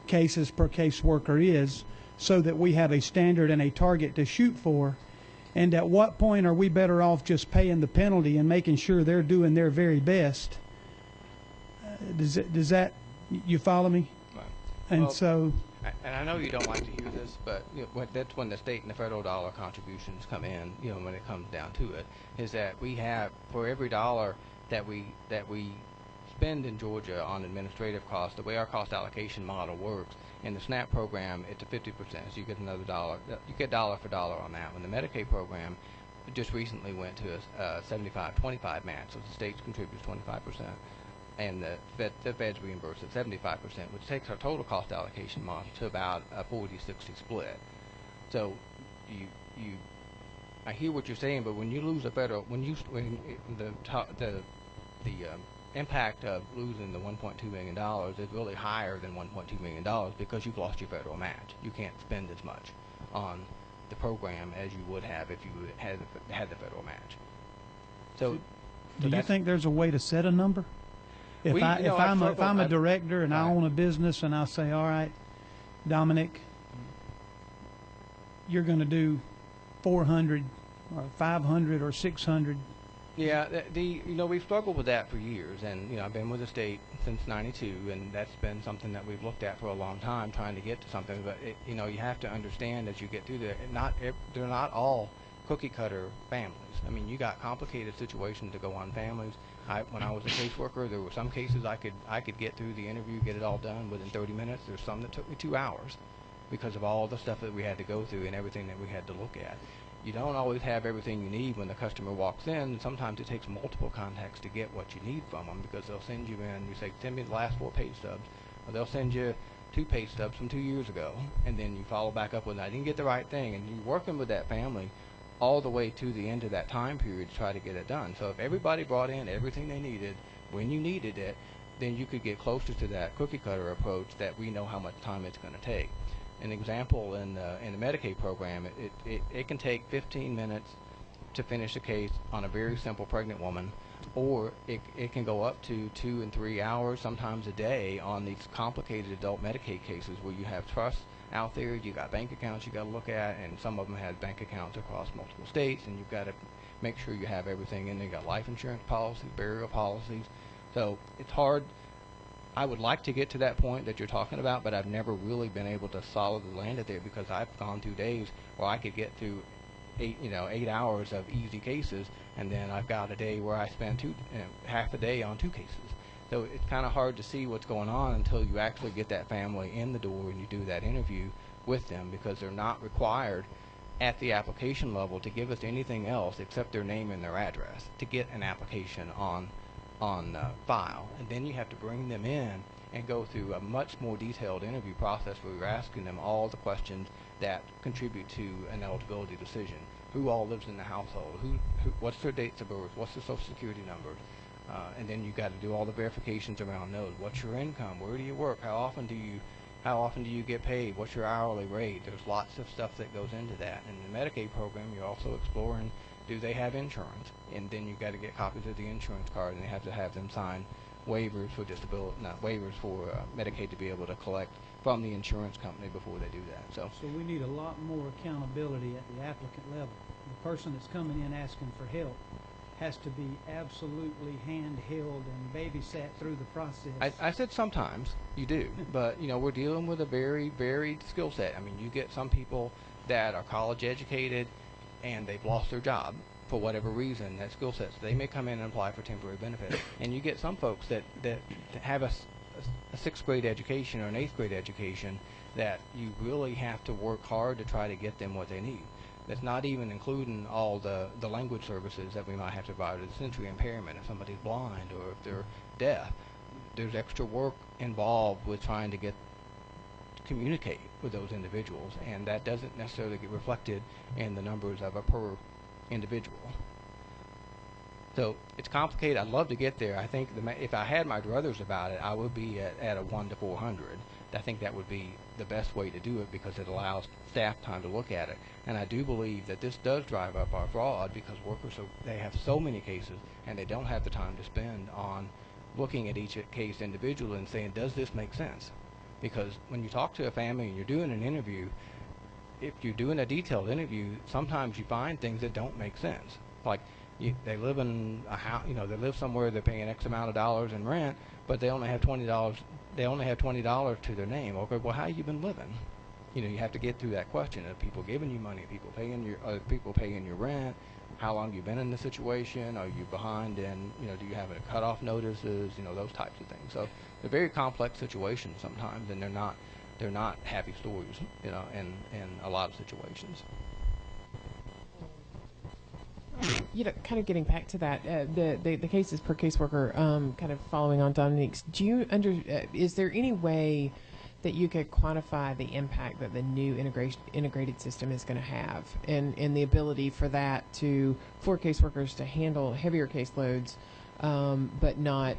cases per caseworker is, so that we have a standard and a target to shoot for. And at what point are we better off just paying the penalty and making sure they're doing their very best? Does that, you follow me? Right. And Well, so, and I know you don't like to hear this, but that's when the state and the federal dollar contributions come in. When it comes down to it, is that we have, for every dollar that we spend in Georgia on administrative costs, the way our cost allocation model works in the SNAP program, it's a 50%. So you get another dollar. You get dollar for dollar on that. When the Medicaid program just recently went to a 75-25 match, so the state contributes 25%. And the feds reimburse at 75%, which takes our total cost allocation model to about a 40-60 split. So I hear what you're saying, but when you lose a federal, the impact of losing the $1.2 million is really higher than $1.2 million because you've lost your federal match. You can't spend as much on the program as you would have if you had the federal match. So, do you think there's a way to set a number? If I'm a director and I own a business and I say, all right, Dominic, you're going to do 400 or 500 or 600. Yeah, we've struggled with that for years, and I've been with the state since '92, and that's been something that we've looked at for a long time, trying to get to something. But you have to understand as you get through that, they're not all cookie cutter families. I mean, you got complicated situations to go on families. When I was a caseworker, there were some cases I could get through the interview, get it all done within 30 minutes. There's some that took me 2 hours because of all the stuff that we had to go through and everything that we had to look at. You don't always have everything you need when the customer walks in, and sometimes it takes multiple contacts to get what you need from them, because they'll send you in, you say, send me the last 4 pay stubs, or they'll send you 2 pay stubs from 2 years ago, and then you follow back up with, I didn't get the right thing, and you're working with that family all the way to the end of that time period to try to get it done. So if everybody brought in everything they needed when you needed it, then you could get closer to that cookie cutter approach that we know how much time it's going to take. An example in the Medicaid program, it can take 15 minutes to finish a case on a very simple pregnant woman, or it can go up to 2 and 3 hours, sometimes a day, on these complicated adult Medicaid cases where you have trusts out there, you got bank accounts you got to look at, and some of them have bank accounts across multiple states, and you've got to make sure you have everything in there. You got life insurance policies, burial policies, so it's hard. I would like to get to that point that you're talking about, but I've never really been able to solidly land it there, because I've gone through days where I could get through 8 hours of easy cases, and then I've got a day where I spend half a day on 2 cases. So it's kind of hard to see what's going on until you actually get that family in the door and you do that interview with them, because they're not required at the application level to give us anything else except their name and their address to get an application on file. And then you have to bring them in and go through a much more detailed interview process where you're asking them all the questions that contribute to an eligibility decision. Who all lives in the household? What's their dates of birth? What's their social security numbers? And then you've got to do all the verifications around those. What's your income? Where do you work? How often do you get paid? What's your hourly rate? There's lots of stuff that goes into that. In the Medicaid program, you're also exploring, do they have insurance? And then you've got to get copies of the insurance card, and they have to have them sign waivers for Medicaid to be able to collect from the insurance company before they do that. So we need a lot more accountability at the applicant level. The person that's coming in asking for help has to be absolutely handheld and babysat through the process. I said sometimes you do, but we're dealing with a very varied skill set. I mean, you get some people that are college educated and they've lost their job for whatever reason, that skill set. So they may come in and apply for temporary benefits. And you get some folks that have a 6th grade education or an 8th grade education that you really have to work hard to try to get them what they need. That's not even including all the language services that we might have to provide with sensory impairment if somebody's blind or if they're deaf. There's extra work involved with trying to communicate with those individuals, and that doesn't necessarily get reflected in the numbers of a per individual. So it's complicated. I'd love to get there. I think if I had my druthers about it, I would be at a 1 to 400. I think that would be the best way to do it because it allows staff time to look at it. And I do believe that this does drive up our fraud because workers, they have so many cases and they don't have the time to spend on looking at each case individually and saying, does this make sense? Because when you talk to a family and you're doing an interview, if you're doing a detailed interview, sometimes you find things that don't make sense. Like they live in a house, they live somewhere, they're paying X amount of dollars in rent, but they only have $20. They only have $20 to their name. Okay, well, how you been living? You have to get through that question. Are people giving you money? Are people paying your rent? How long you been in the situation? Are you behind in, do you have a cutoff notices? Those types of things. So they're very complex situations sometimes, and they're not happy stories, in a lot of situations. Kind of getting back to that, the cases per caseworker, kind of following on Dominique's, is there any way that you could quantify the impact that the new integrated system is going to have and the ability for for caseworkers to handle heavier caseloads, but not,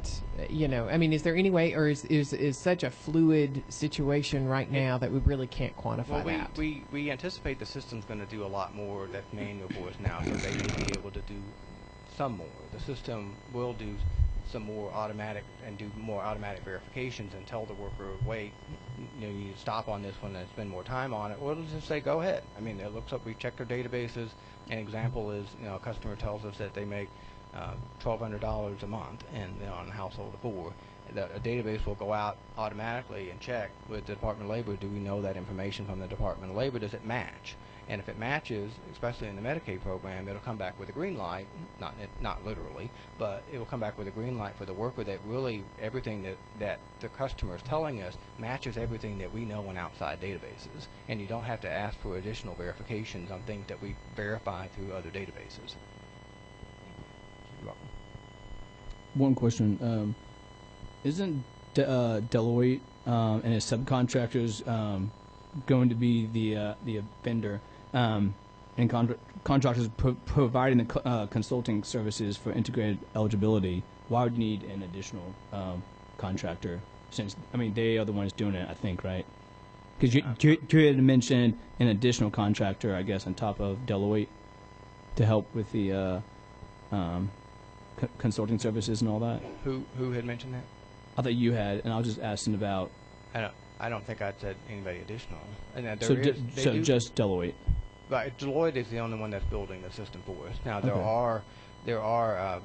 is there any way, or is such a fluid situation right now that we really can't quantify that? We anticipate the system's going to do a lot more that's manual for us now, so they may be able to do some more. The system will do some more automatic verifications and tell the worker, wait, you need to stop on this one and spend more time on it, or it'll just say go ahead. It looks up, we checked their databases. An example is, a customer tells us that they make $1,200 a month and on a household of 4. A database will go out automatically and check with the Department of Labor, do we know that information from the Department of Labor, does it match? And if it matches, especially in the Medicaid program, it'll come back with a green light, not literally, but it will come back with a green light for the worker that really everything that the customer is telling us matches everything that we know in outside databases. And you don't have to ask for additional verifications on things that we verify through other databases. You're welcome. One question. Isn't Deloitte and its subcontractors going to be the vendor and contractors providing the consulting services for integrated eligibility? Why would you need an additional contractor? Since they are the ones doing it, I think, right? Because you had mentioned an additional contractor, I guess, on top of Deloitte to help with the consulting services and all that. Who had mentioned that? I thought you had, and I was just asking about. I don't think I'd said anybody additional. And just Deloitte. Right, Deloitte is the only one that's building the system for us. Now there are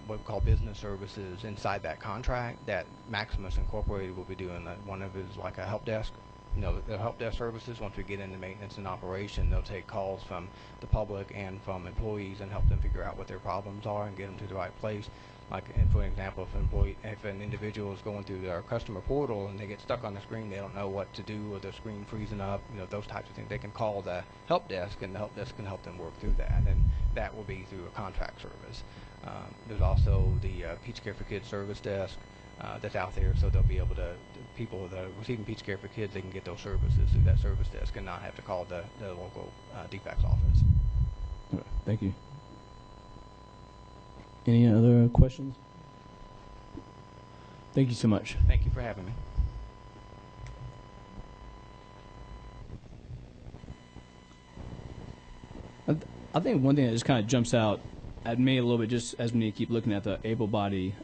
what we call business services inside that contract that Maximus Incorporated will be doing. One of it is like a help desk. The help desk services. Once we get into maintenance and operation, they'll take calls from the public and from employees and help them figure out what their problems are and get them to the right place. Like, for example, if an individual is going through our customer portal and they get stuck on the screen, they don't know what to do, or the screen freezing up, those types of things, they can call the help desk, and the help desk can help them work through that, and that will be through a contract service. There's also the Peach Care for Kids service desk that's out there, so they'll be able to, people that are receiving Peach Care for Kids, they can get those services through that service desk and not have to call the local DFACS office. Okay, thank you. Any other questions? Thank you so much. Thank you for having me. I think one thing that just kind of jumps out at me a little bit, just as we keep looking at the able-bodied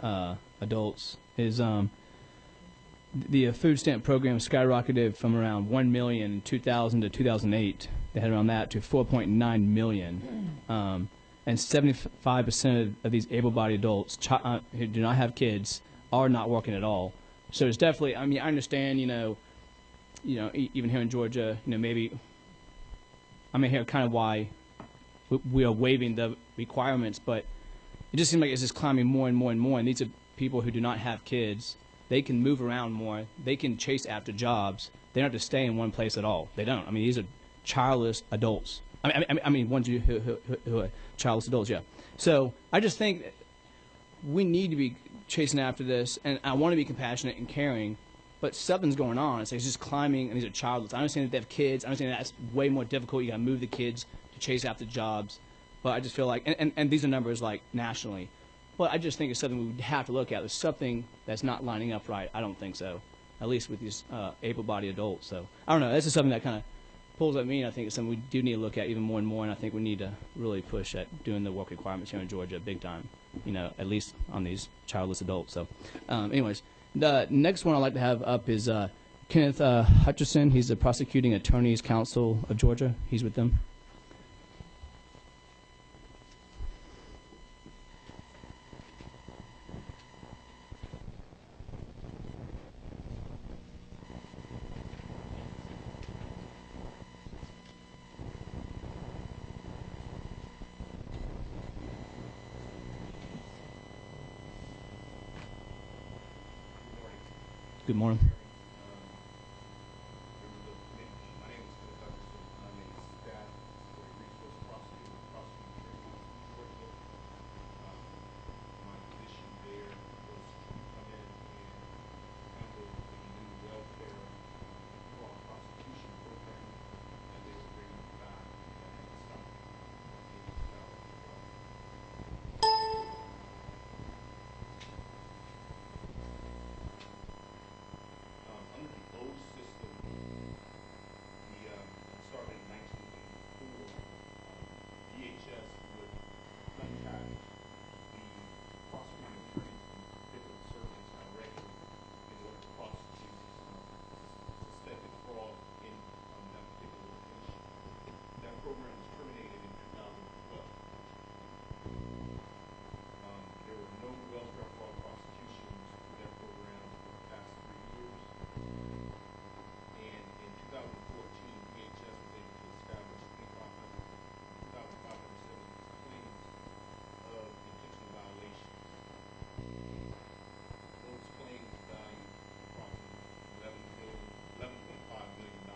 adults, is the food stamp program skyrocketed from around 1 million in 2000 to 2008. They had around that to 4.9 million. And 75% of these able-bodied adults who do not have kids are not working at all. So it's definitely, I understand, even here in Georgia, maybe, here kind of why we are waiving the requirements, but it just seems like it's just climbing more and more and more. And these are people who do not have kids. They can move around more. They can chase after jobs. They don't have to stay in one place at all. They don't. These are childless adults. Ones who are childless adults, yeah. So I just think that we need to be chasing after this, and I want to be compassionate and caring, but something's going on. It's just climbing, and these are childless. I understand that they have kids. I understand that's way more difficult. You got to move the kids to chase after jobs. But I just feel like, and these are numbers like nationally, Well, I just think it's something we would have to look at. There's something that's not lining up right. I don't think so, at least with these able-bodied adults. So I don't know. This is something that kind of pulls at me, and I think it's something we do need to look at even more and more, and I think we need to really push at doing the work requirements here in Georgia big time, at least on these childless adults. So anyways, the next one I'd like to have up is Kenneth Hutchison. He's the Prosecuting Attorneys Council of Georgia. He's with them. Good morning. My name is Kenneth Hutchison. I'm a staff for a resource prosecutor with Prosecuting Attorneys Georgia. My position there was to come in and handle the new welfare fraud prosecution program that they were bringing back at the summer in 2012. Under the old system, started in 1984, DHS would contact the prosecuting attorneys in particular circuits directly in order to prosecute suspected fraud in that particular location. That program was terminated in 2012. There were no welfare fraud prosecutions through that program for the past 3 years. And in 2014, DHS was able to establish 2,570 claims of intentional violations. Those claims valued approximately $11.5 million.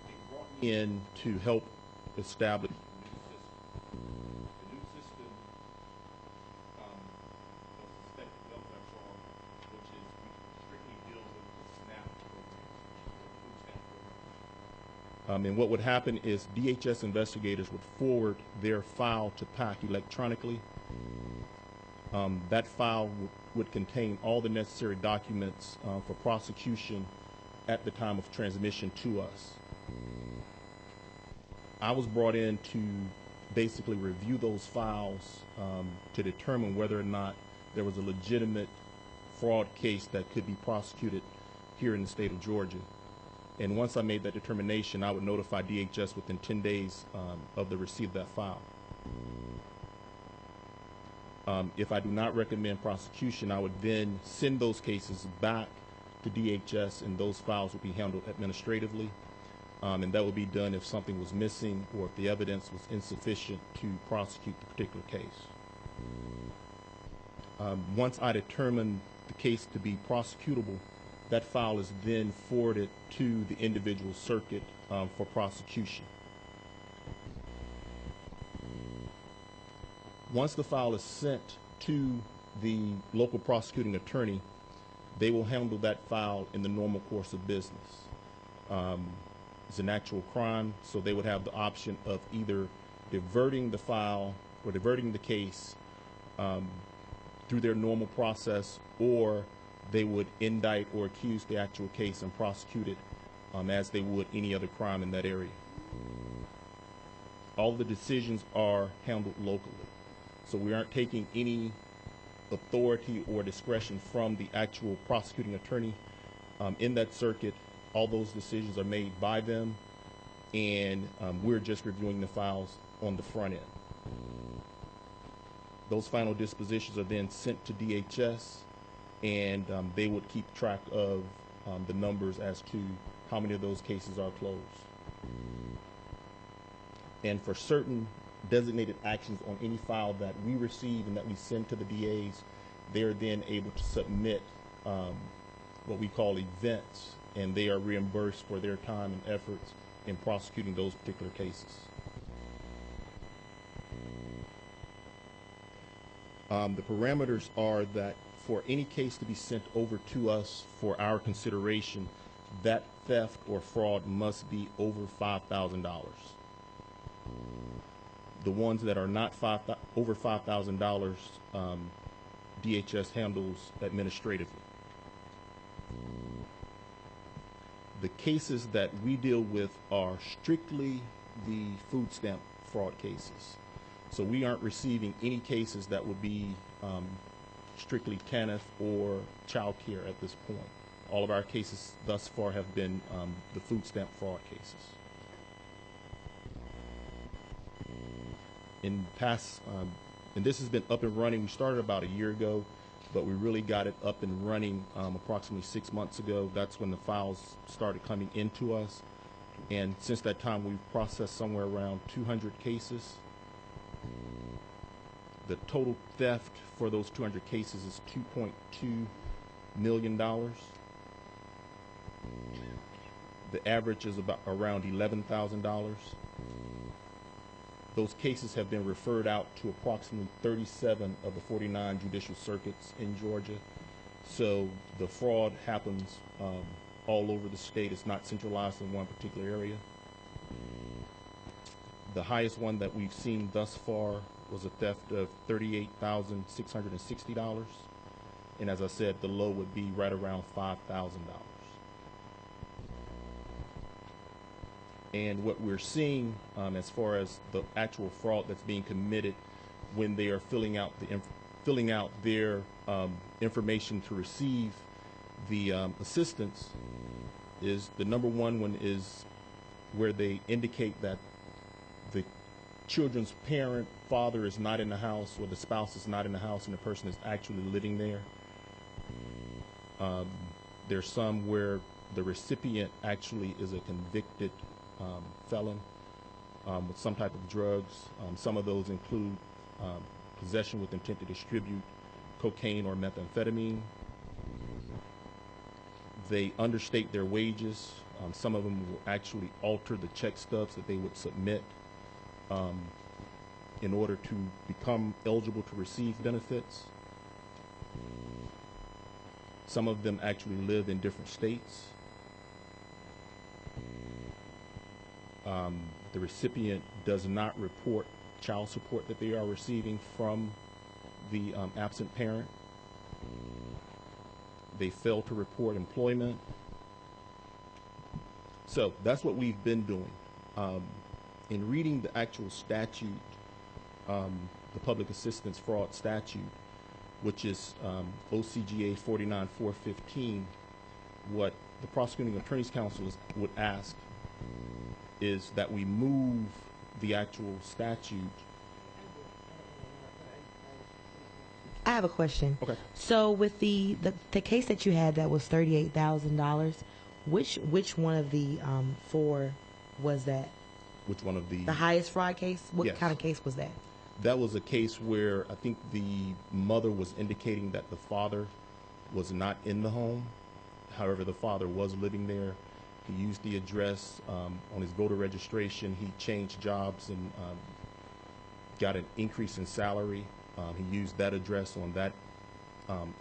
They brought me in to help establish the new system of suspected welfare fraud, which is strictly deals with the SNAP program, the food stamp program. And what would happen is DHS investigators would forward their file to PAC electronically. That file would contain all the necessary documents for prosecution at the time of transmission to us. I was brought in to basically review those files to determine whether or not there was a legitimate fraud case that could be prosecuted here in the state of Georgia. And once I made that determination, I would notify DHS within 10 days of the receipt of that file. If I do not recommend prosecution, I would then send those cases back to DHS, and those files would be handled administratively. And that would be done if something was missing or if the evidence was insufficient to prosecute the particular case. Once I determine the case to be prosecutable, that file is then forwarded to the individual circuit for prosecution. Once the file is sent to the local prosecuting attorney, they will handle that file in the normal course of business. It's an actual crime, so they would have the option of either diverting the file or diverting the case through their normal process, or they would indict or accuse the actual case and prosecute it as they would any other crime in that area. All the decisions are handled locally, so we aren't taking any authority or discretion from the actual prosecuting attorney in that circuit. All those decisions are made by them, and we're just reviewing the files on the front end. Those final dispositions are then sent to DHS, and they would keep track of the numbers as to how many of those cases are closed. And for certain designated actions on any file that we receive and that we send to the DAs, they're then able to submit what we call events, and they are reimbursed for their time and efforts in prosecuting those particular cases. The parameters are that for any case to be sent over to us for our consideration, that theft or fraud must be over $5,000. The ones that are not over $5,000, DHS handles administratively. The cases that we deal with are strictly the food stamp fraud cases. So we aren't receiving any cases that would be strictly TANF or child care at this point. All of our cases thus far have been the food stamp fraud cases. In past, and this has been up and running, we started about a year ago, but we really got it up and running approximately 6 months ago. That's when the files started coming into us. And since that time, we've processed somewhere around 200 cases. The total theft for those 200 cases is $2.2 million. The average is about around $11,000. Those cases have been referred out to approximately 37 of the 49 judicial circuits in Georgia. So the fraud happens all over the state. It's not centralized in one particular area. The highest one that we've seen thus far was a theft of $38,660. And as I said, the low would be right around $5,000. And what we're seeing as far as the actual fraud that's being committed when they are filling out their information to receive the assistance is the number one is where they indicate that the children's father is not in the house, or the spouse is not in the house, and the person is actually living there. There's some where the recipient actually is a convicted felon with some type of drugs. Some of those include possession with intent to distribute cocaine or methamphetamine. They understate their wages. Some of them will actually alter the check stubs that they would submit in order to become eligible to receive benefits. Some of them actually live in different states. The recipient does not report child support that they are receiving from the absent parent. They fail to report employment. So that's what we've been doing. In reading the actual statute, the Public Assistance Fraud Statute, which is OCGA 49415, what the Prosecuting Attorney's Council would ask is that we move the actual statute. I have a question. Okay. So with the case that you had that was $38,000, which one of the four was that? Which one of the highest fraud case? What Yes. kind of case was that? That was a case where I think the mother was indicating that the father was not in the home. However, the father was living there. He used the address on his voter registration. He changed jobs and got an increase in salary. He used that address on that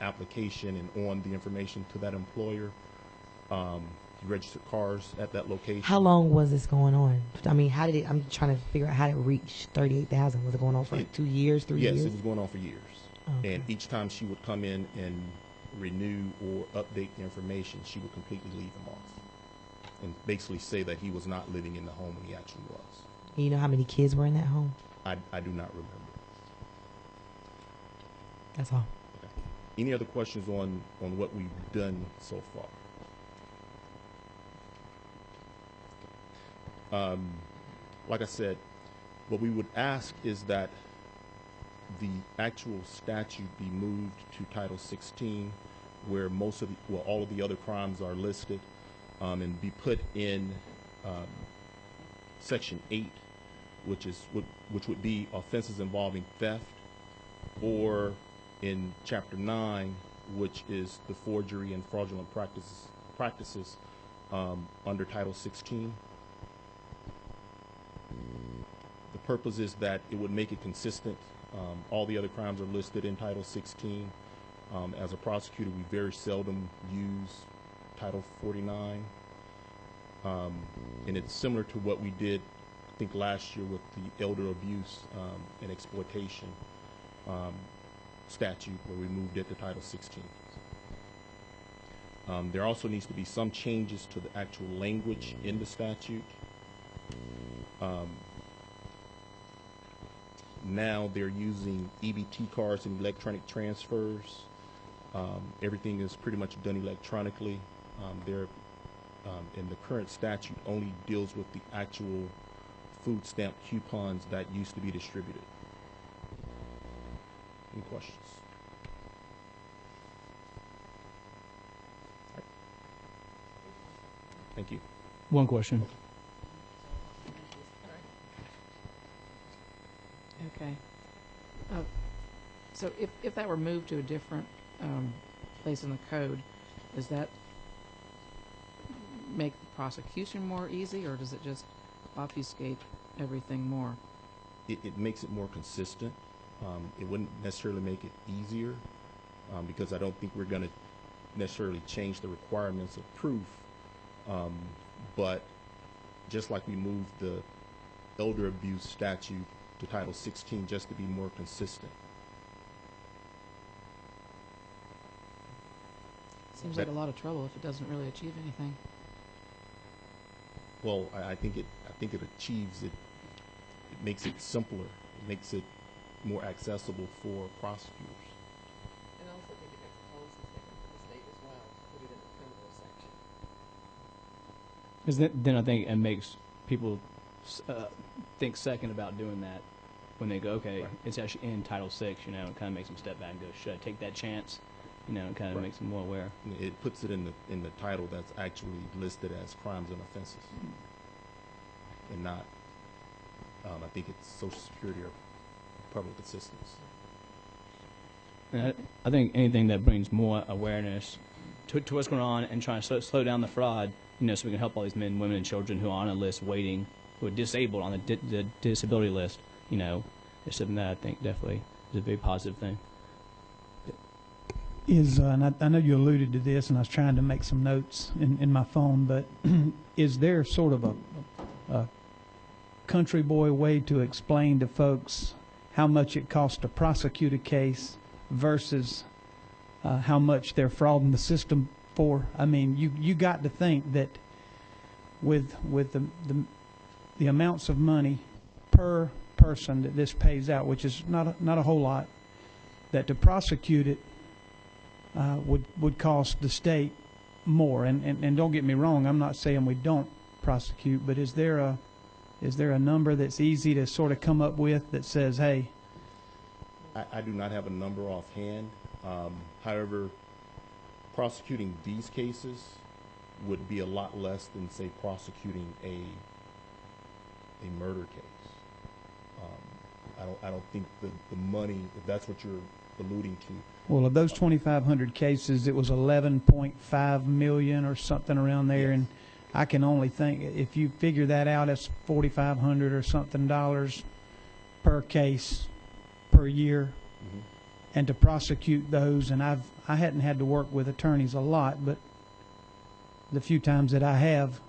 application and on the information to that employer. He registered cars at that location. How long was this going on? I mean, how did it? I'm trying to figure out how it reached 38,000. Was it going on for like 2 years, 3 years? Yes, it was going on for years. Okay. And each time she would come in and renew or update the information, she would completely leave him off and basically say that he was not living in the home when he actually was. And you know how many kids were in that home? I do not remember. That's all. Okay. Any other questions on what we've done so far? Like I said, what we would ask is that the actual statute be moved to Title 16, where all of the other crimes are listed, and be put in Section 8, which would be offenses involving theft, or in Chapter 9, which is the forgery and fraudulent practices under Title 16. The purpose is that it would make it consistent. All the other crimes are listed in Title 16. As a prosecutor, we very seldom use Title 49. And it's similar to what we did think last year with the elder abuse and exploitation statute where we moved it to Title 16. There also needs to be some changes to the actual language in the statute. Now they're using EBT cards and electronic transfers. Everything is pretty much done electronically. And the current statute only deals with the actual food stamp coupons that used to be distributed. Any questions? All right. Thank you. One question. Okay. So if that were moved to a different place in the code, does that make the prosecution more easy, or does it just obfuscate everything more? It makes it more consistent. It wouldn't necessarily make it easier because I don't think we're going to necessarily change the requirements of proof. But just like we moved the elder abuse statute to Title 16 just to be more consistent. Seems like a lot of trouble if it doesn't really achieve anything. Well, I think it achieves it. It makes it simpler. It makes it more accessible for prosecutors. And I also think it makes a policy statement for the state as well, put it in the criminal section. Because then I think it makes people think second about doing that when they go, okay, Right. it's actually in Title VI, you know, it kind of makes them step back and go, should I take that chance? You know, it kind of Right. makes them more aware. It puts it in the title that's actually listed as crimes and offenses, and not. I think it's Social Security or public assistance. And I think anything that brings more awareness to what's going on and trying to slow down the fraud, you know, so we can help all these men, women, and children who are on a list waiting, who are disabled on the disability list, you know, is something that I think definitely is a very positive thing. And I know you alluded to this, and I was trying to make some notes in my phone, but is there sort of a country boy way to explain to folks how much it costs to prosecute a case versus how much they're frauding the system for? I mean, you got to think that with the amounts of money per person that this pays out, which is not a whole lot, that to prosecute it would cost the state more. And don't get me wrong, I'm not saying we don't prosecute, but is there a number that's easy to sort of come up with that says, hey? I do not have a number offhand. However, prosecuting these cases would be a lot less than, say, prosecuting a murder case. I don't think the money, if that's what you're alluding to. Well, of those 2,500 cases, it was 11.5 million or something around there, Yes. and I can only think if you figure that out, that's $4,500 or something dollars per case per year, Mm-hmm. and to prosecute those. And I hadn't had to work with attorneys a lot, but the few times that I have,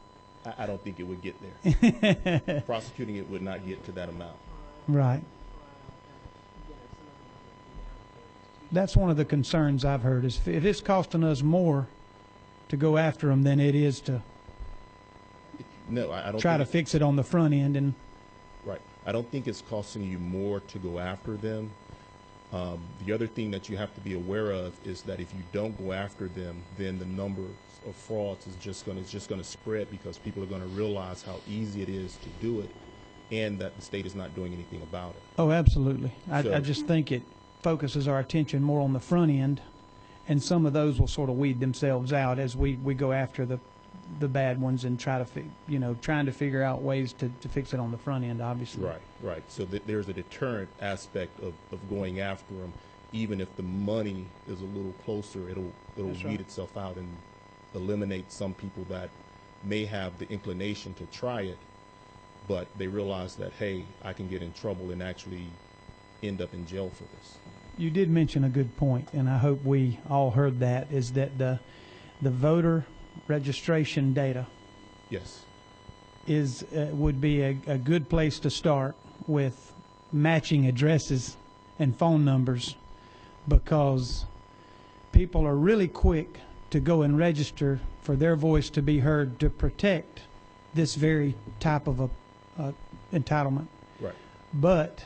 I don't think it would get there. Prosecuting it would not get to that amount. right. That's one of the concerns I've heard is if it's costing us more to go after them than it is to No, I don't try to think fix it on the front end. And Right. I don't think it's costing you more to go after them. The other thing that you have to be aware of is that if you don't go after them, then the number of frauds is just going to spread because people are going to realize how easy it is to do it, and that the state is not doing anything about it. oh, absolutely. I So- just think it focuses our attention more on the front end, and some of those will sort of weed themselves out as we go after the bad ones and trying to figure out ways to fix it on the front end, obviously. Right. So there's a deterrent aspect of going after them, even if the money is a little closer. It'll That's weed right. itself out and eliminate some people that may have the inclination to try it, but they realize that, hey, I can get in trouble and actually end up in jail for this. You did mention a good point, and I hope we all heard that, is that the voter registration data Yes. is would be a good place to start with matching addresses and phone numbers, because people are really quick to go and register for their voice to be heard to protect this very type of a entitlement. Right. But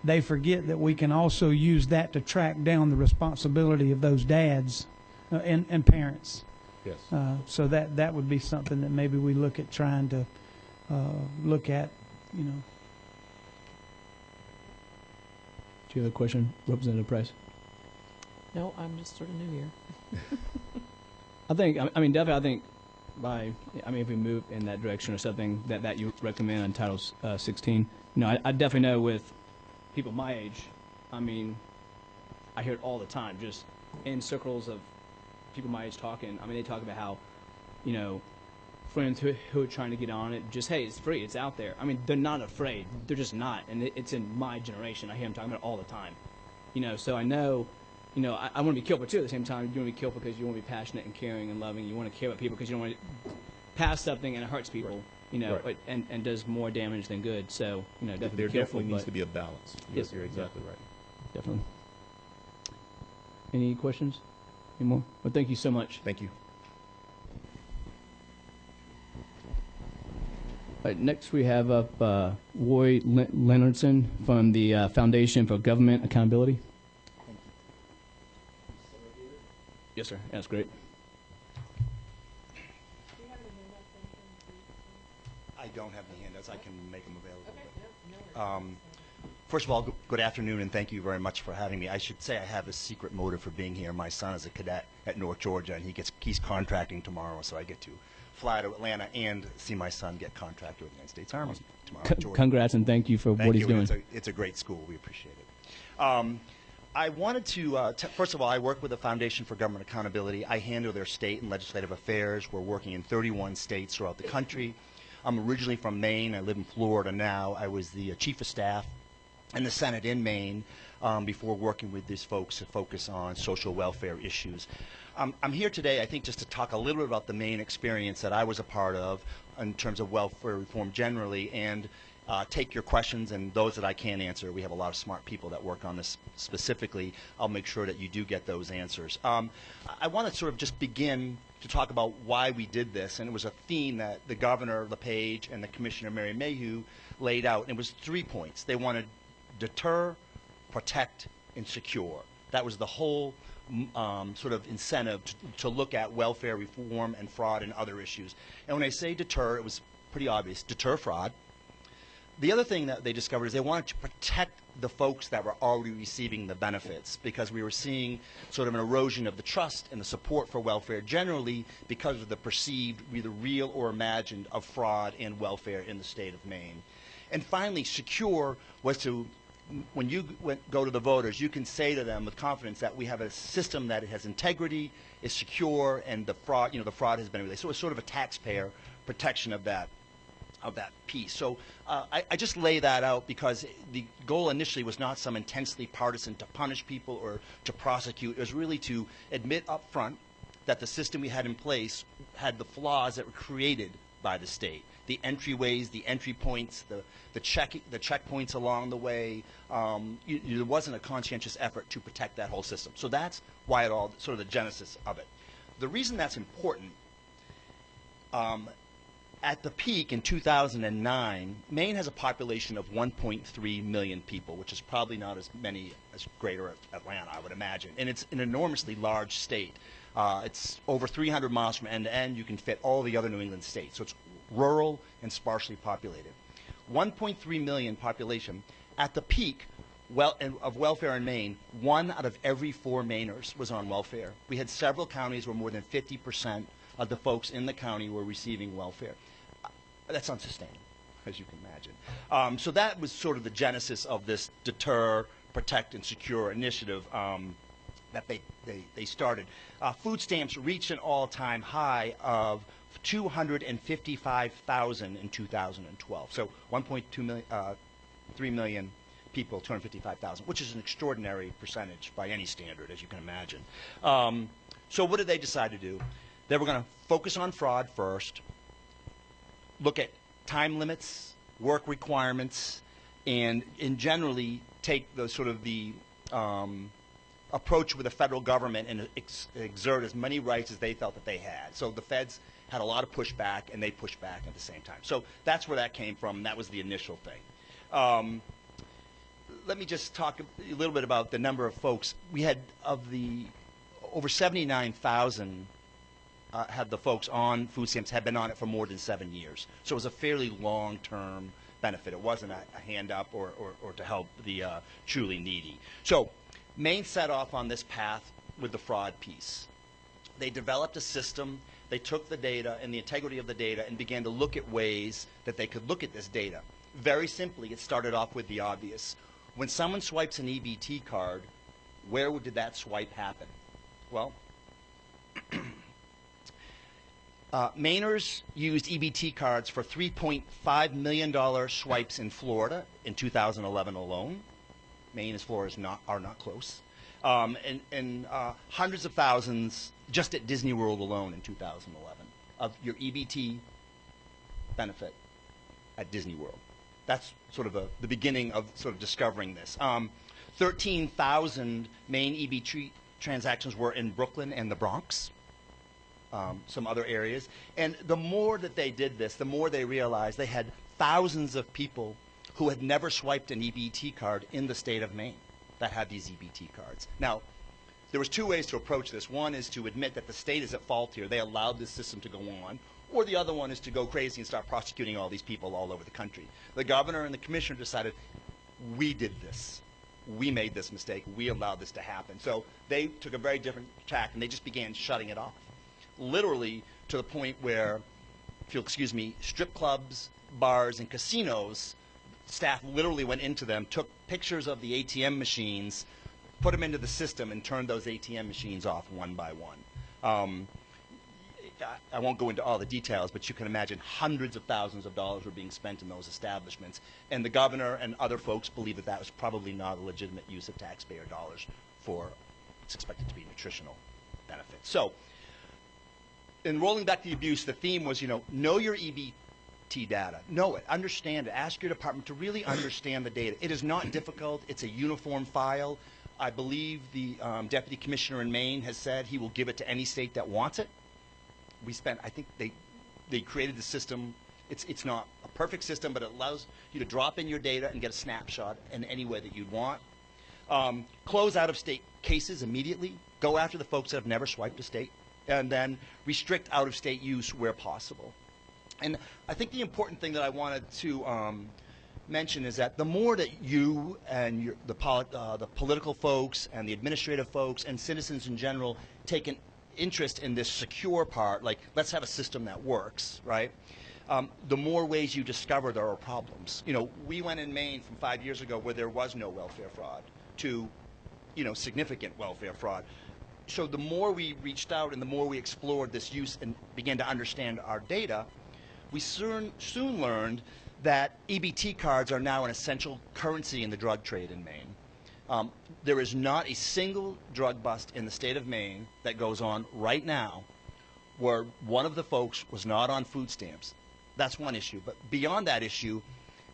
they forget that we can also use that to track down the responsibility of those dads and parents. Yes. So that would be something that maybe we look at trying to look at, you know. Do you have a question, Representative Price? No, I'm just sort of new here. I think, I mean, definitely, I think if we move in that direction or something that you recommend on Title 16, I definitely know with people my age, I mean, I hear it all the time, just in circles of people my age talking. I mean, they talk about how, friends who are trying to get on it, just, hey, it's free, it's out there. I mean, they're not afraid. They're just not. And it's in my generation. I hear them talking about it all the time. So I know, I want to be careful, too, at the same time. You want to be careful because you want to be passionate and caring and loving. You want to care about people because you don't want to pass something and it hurts people, Right. and does more damage than good. So, definitely There be careful. definitely needs but to be a balance. Yes, You're exactly right. Definitely. Any questions? Any more? Well, thank you so much. Thank you. All right, next we have up Roy Leonardson from the Foundation for Government Accountability. Yes, sir. That's great. I don't have any handouts. I can make them available. First of all, good afternoon, and thank you very much for having me. I should say I have a secret motive for being here. My son is a cadet at North Georgia, and he's contracting tomorrow, so I get to fly to Atlanta and see my son get contracted with the United States Army tomorrow. in Georgia. Congrats and thank you for what he's doing. It's a great school. We appreciate it. I wanted to, first of all, I work with the Foundation for Government Accountability. I handle their state and legislative affairs. We're working in 31 states throughout the country. I'm originally from Maine. I live in Florida now. I was the chief of staff in the Senate in Maine before working with these folks to focus on social welfare issues. I'm here today, I think, just to talk a little bit about the Maine experience that I was a part of in terms of welfare reform generally, and take your questions and those that I can't answer. We have a lot of smart people that work on this specifically. I'll make sure that you do get those answers. I want to sort of just begin to talk about why we did this, and it was a theme that the Governor LePage and the Commissioner Mary Mayhew laid out, and it was 3 points. They wanted deter, protect, and secure. That was the whole sort of incentive to look at welfare reform and fraud and other issues. And when I say deter, it was pretty obvious. Deter fraud. The other thing that they discovered is they wanted to protect the folks that were already receiving the benefits, because we were seeing sort of an erosion of the trust and the support for welfare generally because of the perceived, either real or imagined, of fraud and welfare in the state of Maine. And finally, secure was to, when you go to the voters, you can say to them with confidence that we have a system that has integrity, is secure, and the fraud, the fraud has been released. So it's sort of a taxpayer protection of that piece. So I just lay that out because the goal initially was not some intensely partisan to punish people or to prosecute. It was really to admit up front that the system we had in place had the flaws that were created by the state. The entryways, the entry points, the checkpoints along the way. There wasn't a conscientious effort to protect that whole system. So that's why it all, sort of the genesis of it. The reason that's important, at the peak in 2009, Maine has a population of 1.3 million people, which is probably not as many as greater Atlanta, I would imagine. And it's an enormously large state. It's over 300 miles from end to end. You can fit all the other New England states. So it's rural and sparsely populated. 1.3 million population. At the peak of welfare in Maine, 1 out of every 4 Mainers was on welfare. We had several counties where more than 50% of the folks in the county were receiving welfare. That's unsustainable, as you can imagine. So that was sort of the genesis of this deter, protect, and secure initiative that they started. Food stamps reached an all-time high of 255,000 in 2012. So 3 million people, 255,000, which is an extraordinary percentage by any standard, as you can imagine. So what did they decide to do? They were going to focus on fraud first, look at time limits, work requirements, and generally take the sort of the approach with the federal government and exert as many rights as they felt that they had. So the feds had a lot of pushback, and they pushed back at the same time. So that's where that came from, and that was the initial thing. Let me just talk a little bit about the number of folks. We had, of the over 79,000 had the folks on food stamps had been on it for more than 7 years. So it was a fairly long-term benefit. It wasn't a hand up or to help the truly needy. So Maine set off on this path with the fraud piece. They developed a system. They took the data and the integrity of the data and began to look at ways that they could look at this data. Very simply, it started off with the obvious. When someone swipes an EBT card, where did that swipe happen? Well, Mainers used EBT cards for $3.5 million swipes in Florida in 2011 alone. Maine and Florida are not close. And hundreds of thousands just at Disney World alone in 2011 of your EBT benefit at Disney World. That's sort of the beginning of sort of discovering this. 13,000 Maine EBT transactions were in Brooklyn and the Bronx, some other areas. And the more that they did this, the more they realized they had thousands of people who had never swiped an EBT card in the state of Maine that had these EBT cards. Now, there was two ways to approach this. One is to admit that the state is at fault here. They allowed this system to go on. Or the other one is to go crazy and start prosecuting all these people all over the country. The governor and the commissioner decided, we did this. We made this mistake. We allowed this to happen. So they took a very different tack, and they just began shutting it off. Literally to the point where, if you'll excuse me, strip clubs, bars, and casinos, staff literally went into them, took pictures of the ATM machines, put them into the system, and turned those ATM machines off one by one. I won't go into all the details, but you can imagine hundreds of thousands of dollars were being spent in those establishments. And the governor and other folks believe that that was probably not a legitimate use of taxpayer dollars for what's expected to be nutritional benefits. So, in rolling back the abuse, the theme was, know your EBT data. Know it. Understand it. Ask your department to really understand the data. It is not difficult. It's a uniform file. I believe the deputy commissioner in Maine has said he will give it to any state that wants it. I think they created the system. It's not a perfect system, but it allows you to drop in your data and get a snapshot in any way that you'd want. Close out-of-state cases immediately. Go after the folks that have never swiped a state, and then restrict out-of-state use where possible. And I think the important thing that I wanted to mention is that the more that you and the political folks and the administrative folks and citizens in general take an interest in this secure part, like let's have a system that works, right? The more ways you discover there are problems. We went in Maine from 5 years ago where there was no welfare fraud to, significant welfare fraud. So the more we reached out and the more we explored this use and began to understand our data, we soon learned that EBT cards are now an essential currency in the drug trade in Maine. There is not a single drug bust in the state of Maine that goes on right now where one of the folks was not on food stamps. That's one issue. But beyond that issue,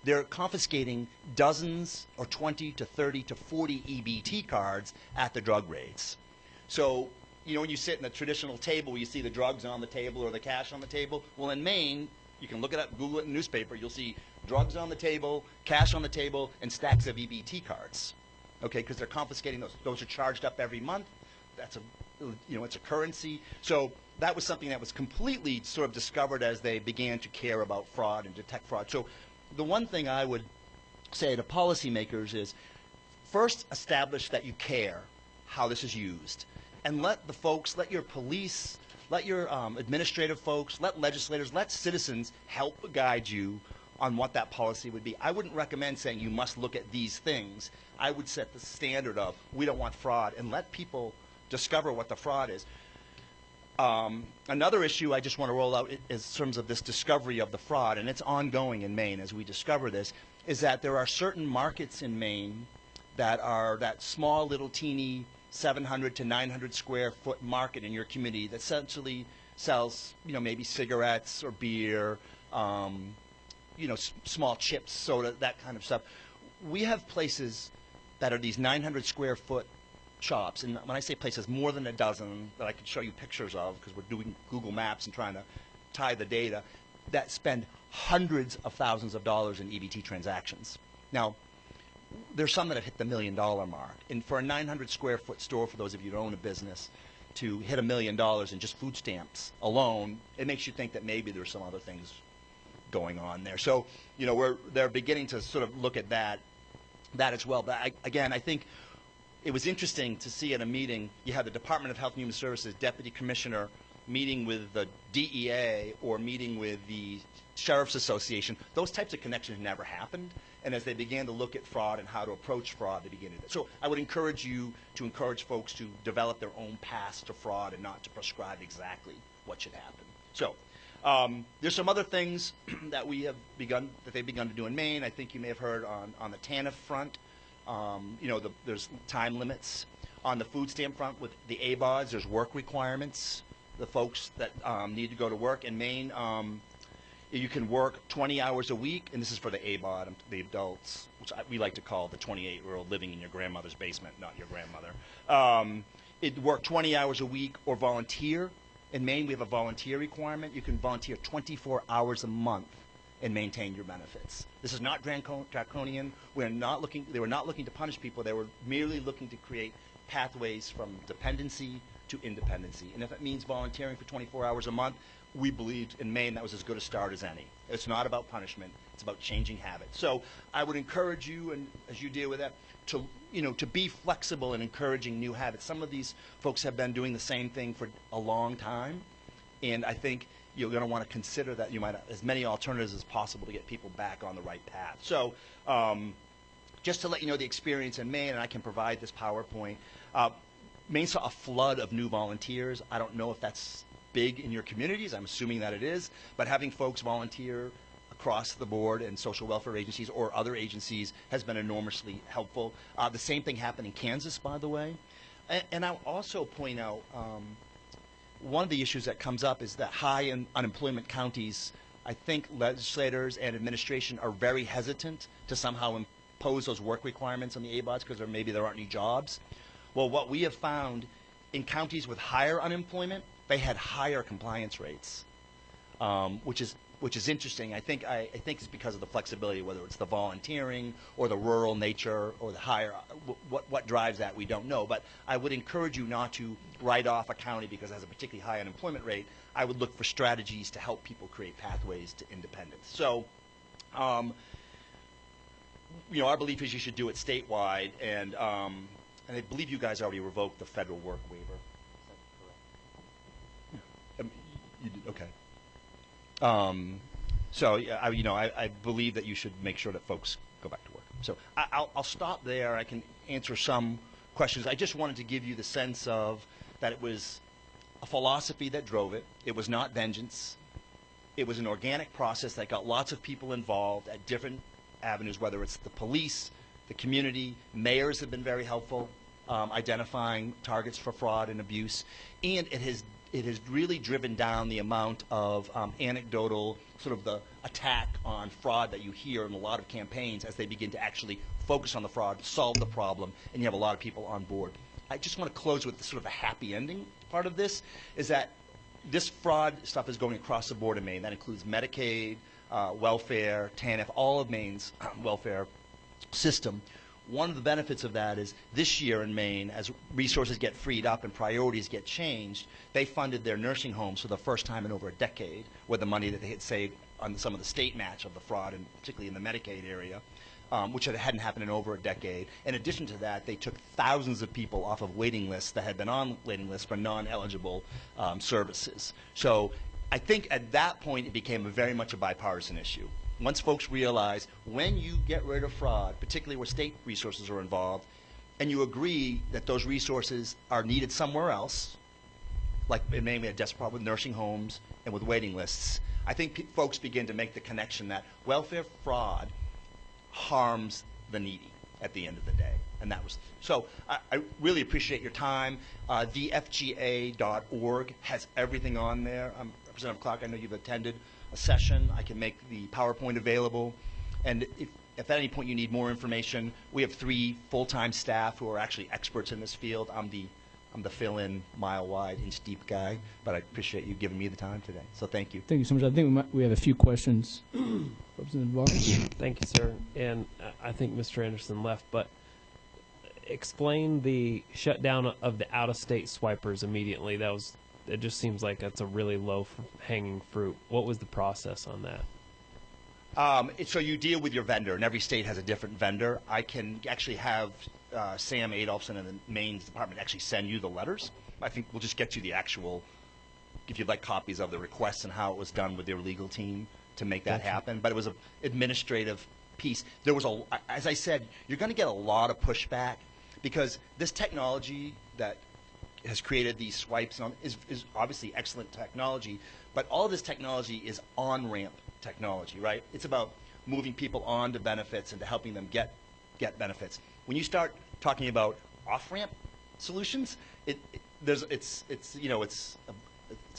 they're confiscating dozens or 20 to 30 to 40 EBT cards at the drug raids. So, when you sit in the traditional table where you see the drugs on the table or the cash on the table, well, in Maine, you can look it up, Google it in the newspaper, you'll see drugs on the table, cash on the table, and stacks of EBT cards. Okay, because they're confiscating those. Those are charged up every month. That's it's a currency. So that was something that was completely sort of discovered as they began to care about fraud and detect fraud. So the one thing I would say to policymakers is first establish that you care how this is used. And let the folks, let your police, let your administrative folks, let legislators, let citizens help guide you on what that policy would be. I wouldn't recommend saying you must look at these things. I would set the standard of we don't want fraud and let people discover what the fraud is. Another issue I just want to roll out in terms of this discovery of the fraud, and it's ongoing in Maine as we discover this, is that there are certain markets in Maine that are that small little teeny 700 to 900 square foot market in your community that essentially sells, maybe cigarettes or beer, small chips, soda, that kind of stuff. We have places that are these 900 square foot shops, and when I say places, more than a dozen that I could show you pictures of because we're doing Google Maps and trying to tie the data, that spend hundreds of thousands of dollars in EBT transactions. Now, there's some that have hit the $1 million mark, and for a 900 square foot store, for those of you who own a business, to hit $1 million in just food stamps alone, it makes you think that maybe there's some other things going on there. So, they're beginning to sort of look at that as well. But I think it was interesting to see at a meeting, you had the Department of Health and Human Services Deputy Commissioner meeting with the DEA or meeting with the Sheriff's Association. Those types of connections never happened. And as they began to look at fraud and how to approach fraud, they began to. So I would encourage you to encourage folks to develop their own paths to fraud and not to prescribe exactly what should happen. So there's some other things that they've begun to do in Maine. I think you may have heard on the TANF front. There's time limits. On the food stamp front with the ABODs, there's work requirements. The folks that need to go to work in Maine, you can work 20 hours a week, and this is for the ABOD, the adults, which we like to call the 28-year-old living in your grandmother's basement, not your grandmother. It work 20 hours a week or volunteer. In Maine, we have a volunteer requirement. You can volunteer 24 hours a month and maintain your benefits. This is not draconian. They were not looking to punish people. They were merely looking to create pathways from dependency to independency. And if it means volunteering for 24 hours a month, we believed in Maine that was as good a start as any. It's not about punishment. It's about changing habits. So I would encourage you, and as you deal with that, to be flexible in encouraging new habits. Some of these folks have been doing the same thing for a long time, and I think you're going to want to consider that you might have as many alternatives as possible to get people back on the right path. So just to let you know the experience in Maine, and I can provide this PowerPoint, Maine saw a flood of new volunteers. I don't know if that's big in your communities. I'm assuming that it is. But having folks volunteer across the board in social welfare agencies or other agencies has been enormously helpful. The same thing happened in Kansas, by the way. And I'll also point out one of the issues that comes up is that high unemployment counties, I think legislators and administration are very hesitant to somehow impose those work requirements on the ABODs because maybe there aren't any jobs. Well, what we have found in counties with higher unemployment, they had higher compliance rates, which is interesting. I think it's because of the flexibility, whether it's the volunteering or the rural nature or the higher. What drives that, we don't know. But I would encourage you not to write off a county because it has a particularly high unemployment rate. I would look for strategies to help people create pathways to independence. So, our belief is you should do it statewide, and I believe you guys already revoked the federal work waiver. You did, okay. So I believe that you should make sure that folks go back to work. So I'll stop there. I can answer some questions. I just wanted to give you the sense of that it was a philosophy that drove it. It was not vengeance. It was an organic process that got lots of people involved at different avenues, whether it's the police, the community. Mayors have been very helpful identifying targets for fraud and abuse, and it has really driven down the amount of anecdotal sort of the attack on fraud that you hear in a lot of campaigns as they begin to actually focus on the fraud, solve the problem, and you have a lot of people on board. I just want to close with sort of a happy ending part of this, is that this fraud stuff is going across the board in Maine. That includes Medicaid, welfare, TANF, all of Maine's welfare system. One of the benefits of that is this year in Maine, as resources get freed up and priorities get changed, they funded their nursing homes for the first time in over a decade with the money that they had saved on some of the state match of the fraud, and particularly in the Medicaid area, which hadn't happened in over a decade. In addition to that, they took thousands of people off of waiting lists that had been on waiting lists for non-eligible services. So I think at that point it became very much a bipartisan issue. Once folks realize when you get rid of fraud, particularly where state resources are involved, and you agree that those resources are needed somewhere else, like in Maine we had desperate problem with nursing homes and with waiting lists, I think folks begin to make the connection that welfare fraud harms the needy at the end of the day. And that was so. I really appreciate your time. TheFGA.org has everything on there. Representative Clark, I know you've attended a session. I can make the PowerPoint available. And if at any point you need more information, we have 3 full-time staff who are actually experts in this field. I'm the fill-in, mile-wide, inch-deep guy, but I appreciate you giving me the time today. So thank you. Thank you so much. I think we have a few questions. Representative Barr. Thank you, sir. And I think Mr. Anderson left, but explain the shutdown of the out-of-state swipers immediately. It just seems like that's a really low-hanging fruit. What was the process on that? So you deal with your vendor, and every state has a different vendor. I can actually have Sam Adolphson in the Maine's department actually send you the letters. I think we'll just get you the actual, if you'd like copies of the requests and how it was done with their legal team to make that happen. But it was an administrative piece. There was as I said, you're going to get a lot of pushback because this technology that has created these swipes is obviously excellent technology, but all of this technology is on-ramp technology, right? It's about moving people on to benefits and to helping them get benefits. When you start talking about off-ramp solutions, it's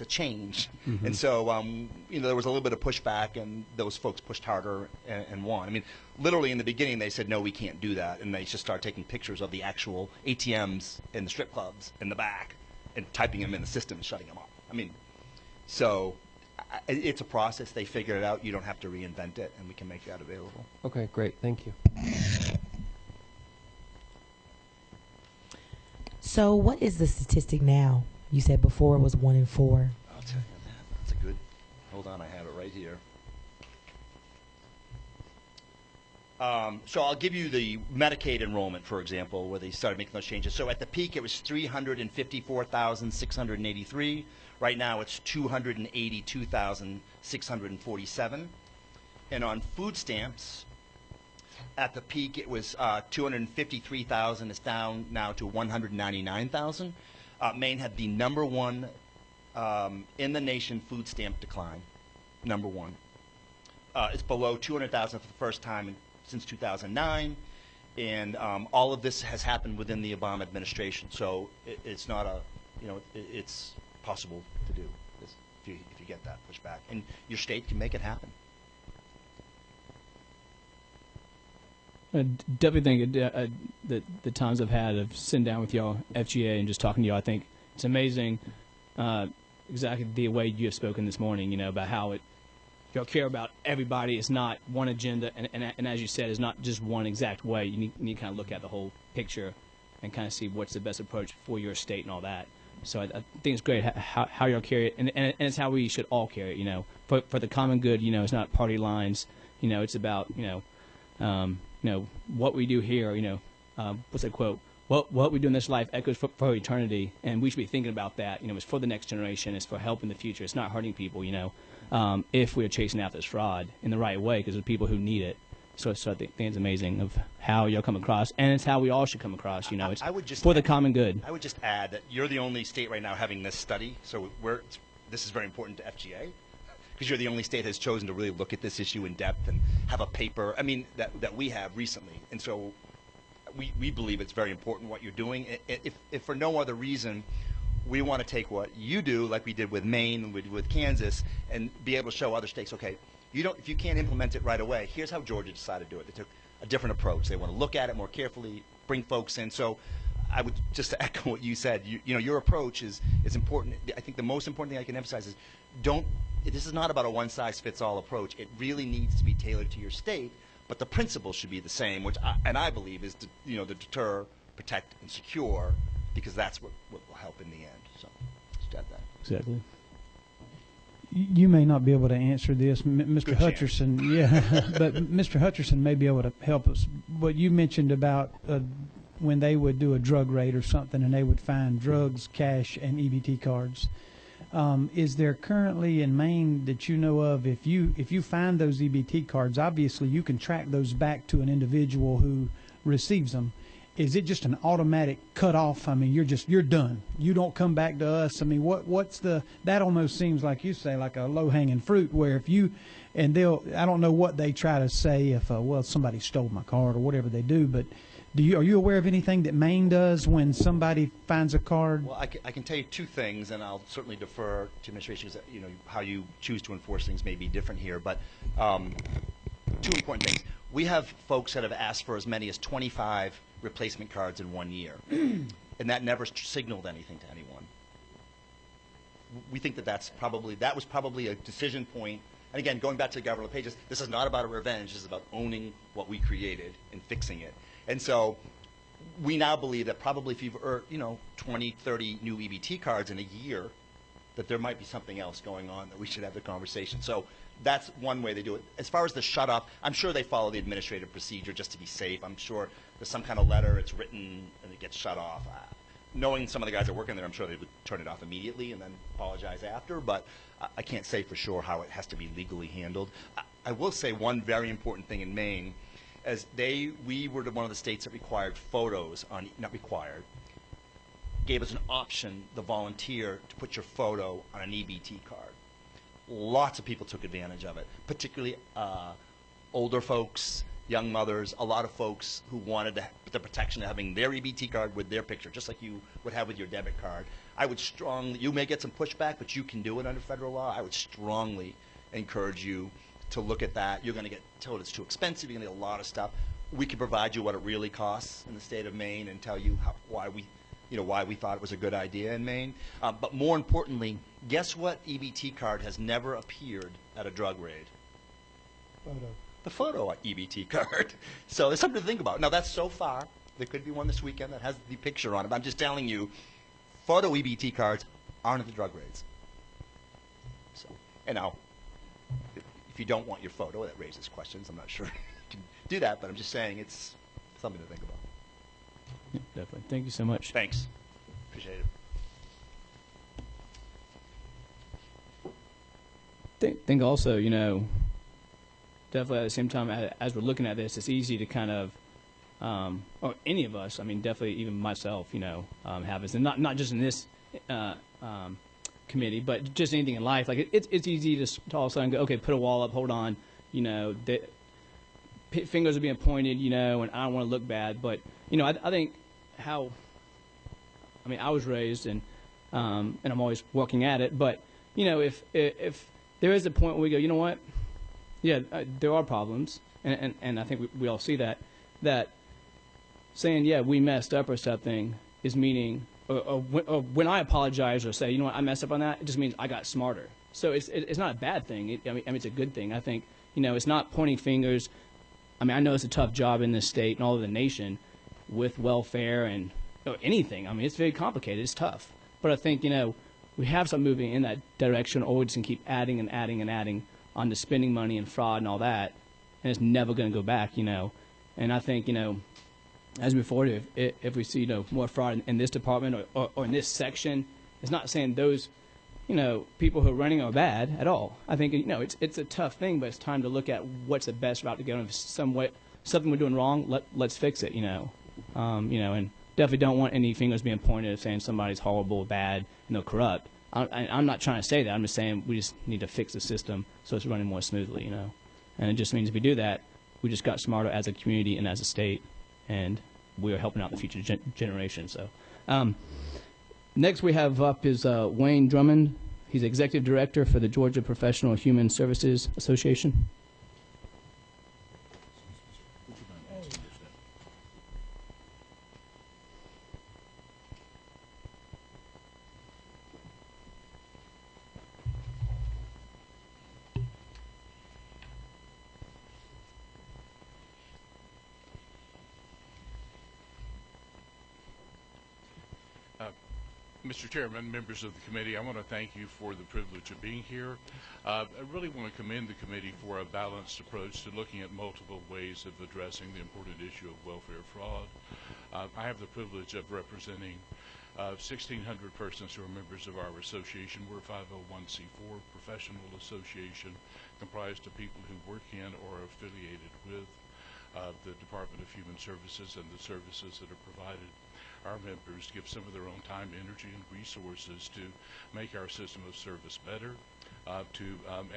a change. Mm-hmm. And so there was a little bit of pushback, and those folks pushed harder and won. I mean, literally in the beginning they said no, we can't do that, and they just started taking pictures of the actual ATMs in the strip clubs in the back and typing them in the system and shutting them off. I mean, so it's a process. They figured it out. You don't have to reinvent it, and we can make that available. Okay, great. Thank you. So what is the statistic now? You said before it was 1 in 4. I'll tell you that. That's a good, hold on, I have it right here. So I'll give you the Medicaid enrollment, for example, where they started making those changes. So at the peak, it was 354,683. Right now, it's 282,647. And on food stamps, at the peak, it was 253,000. It's down now to 199,000. Maine had the #1 in the nation food stamp decline, #1. It's below 200,000 for the first time since 2009, and all of this has happened within the Obama administration. So it's not it's possible to do this if you get that pushback, and your state can make it happen. I definitely think that the times I've had of sitting down with y'all, FGA, and just talking to y'all, I think it's amazing exactly the way you have spoken this morning, about how y'all care about everybody. It's not one agenda, and as you said, it's not just one exact way. You need to kind of look at the whole picture and kind of see what's the best approach for your state and all that. So I think it's great how y'all carry it, and it's how we should all carry it, for the common good. It's not party lines. It's about, what we do here, what's that quote? What we do in this life echoes for eternity, and we should be thinking about that. It's for the next generation. It's for helping the future. It's not hurting people, if we are chasing after this fraud in the right way, because there's people who need it. So I think it's amazing of how y'all come across, and it's how we all should come across. It's for the common good. I would just add that you're the only state right now having this study, so this is very important to FGA. Because you're the only state that has chosen to really look at this issue in depth and have a paper, that we have recently. And so we believe it's very important what you're doing. If for no other reason, we want to take what you do, like we did with Maine and we did with Kansas, and be able to show other states, okay, if you can't implement it right away, here's how Georgia decided to do it. They took a different approach. They want to look at it more carefully, bring folks in. So I would just to echo what you said, your approach is important. I think the most important thing I can emphasize is this is not about a one-size-fits-all approach. It really needs to be tailored to your state, but the principles should be the same, which I believe is to deter, protect, and secure, because that's what will help in the end. So just add that. Exactly. You may not be able to answer this, Mr. Good Hutcherson. Yeah, but Mr. Hutcherson may be able to help us. What you mentioned about when they would do a drug raid or something, and they would find drugs, cash, and EBT cards. Is there currently in Maine that you know of, if you find those EBT cards, obviously you can track those back to an individual who receives them. Is it just an automatic cutoff? You're done. You don't come back to us. That almost seems like you say, like a low hanging fruit, where if you and I don't know what they try to say if, well, somebody stole my card or whatever they do, but are you aware of anything that Maine does when somebody finds a card? Well, I can tell you two things, and I'll certainly defer to administration because, how you choose to enforce things may be different here, but two important things. We have folks that have asked for as many as 25 replacement cards in 1 year, and that never signaled anything to anyone. We think that was probably a decision point. And again, going back to the government pages, this is not about a revenge. This is about owning what we created and fixing it. And so we now believe that probably if you've earned, 20, 30 new EBT cards in a year, that there might be something else going on that we should have the conversation. So that's one way they do it. As far as the shut off, I'm sure they follow the administrative procedure just to be safe. I'm sure there's some kind of letter, it's written, and it gets shut off. Knowing some of the guys that work in there, I'm sure they would turn it off immediately and then apologize after, but I can't say for sure how it has to be legally handled. I will say one very important thing in Maine, as we were one of the states that required photos not required, gave us an option, the volunteer, to put your photo on an EBT card. Lots of people took advantage of it, particularly older folks, young mothers, a lot of folks who wanted the protection of having their EBT card with their picture, just like you would have with your debit card. I would you may get some pushback, but you can do it under federal law. I would strongly encourage you to look at that. You're going to get told it's too expensive. You're going to get a lot of stuff. We can provide you what it really costs in the state of Maine and tell you why we thought it was a good idea in Maine. But more importantly, guess what EBT card has never appeared at a drug raid? Photo. The photo EBT card. So there's something to think about. Now that's so far. There could be one this weekend that has the picture on it. But I'm just telling you, photo EBT cards aren't at the drug raids. So, and now, if you don't want your photo, that raises questions. I'm not sure you can do that, but I'm just saying it's something to think about. Yeah, definitely. Thank you so much. Thanks. Appreciate it. Think also, definitely at the same time, as we're looking at this, it's easy to kind of, or any of us, I mean, definitely even myself, have this, and not just in this committee, but just anything in life. Like it's easy to all of a sudden go, okay, put a wall up, hold on, fingers are being pointed, and I don't want to look bad, but I think I was raised and I'm always working at it, but if there is a point where we go, you know what? Yeah, there are problems, and I think we all see that saying, yeah, we messed up or something is meaning, or when I apologize or say, you know what, I messed up on that, it just means I got smarter. So it's not a bad thing. I mean, it's a good thing. I think, it's not pointing fingers. I mean, I know it's a tough job in this state and all of the nation with welfare and anything. I mean, it's very complicated. It's tough. But I think, we have some moving in that direction, or we just can keep adding and adding and adding on to spending money and fraud and all that, and it's never going to go back, And I think, as we move forward, if we see, more fraud in this department or in this section, it's not saying those, people who are running are bad at all. I think, it's a tough thing, but it's time to look at what's the best route to go. And if something we're doing wrong, let's fix it, and definitely don't want any fingers being pointed at saying somebody's horrible, bad, corrupt. I'm not trying to say that. I'm just saying we just need to fix the system so it's running more smoothly, And it just means if we do that, we just got smarter as a community and as a state, and we are helping out the future generation. So, next we have up is Wayne Drummond. He's Executive Director for the Georgia Professional Human Services Association. Mr. Chairman, members of the committee, I want to thank you for the privilege of being here. I really want to commend the committee for a balanced approach to looking at multiple ways of addressing the important issue of welfare fraud. I have the privilege of representing 1,600 persons who are members of our association. We're a 501c4 professional association comprised of people who work in or are affiliated with the Department of Human Services and the services that are provided. Our members give some of their own time, energy, and resources to make our system of service better, to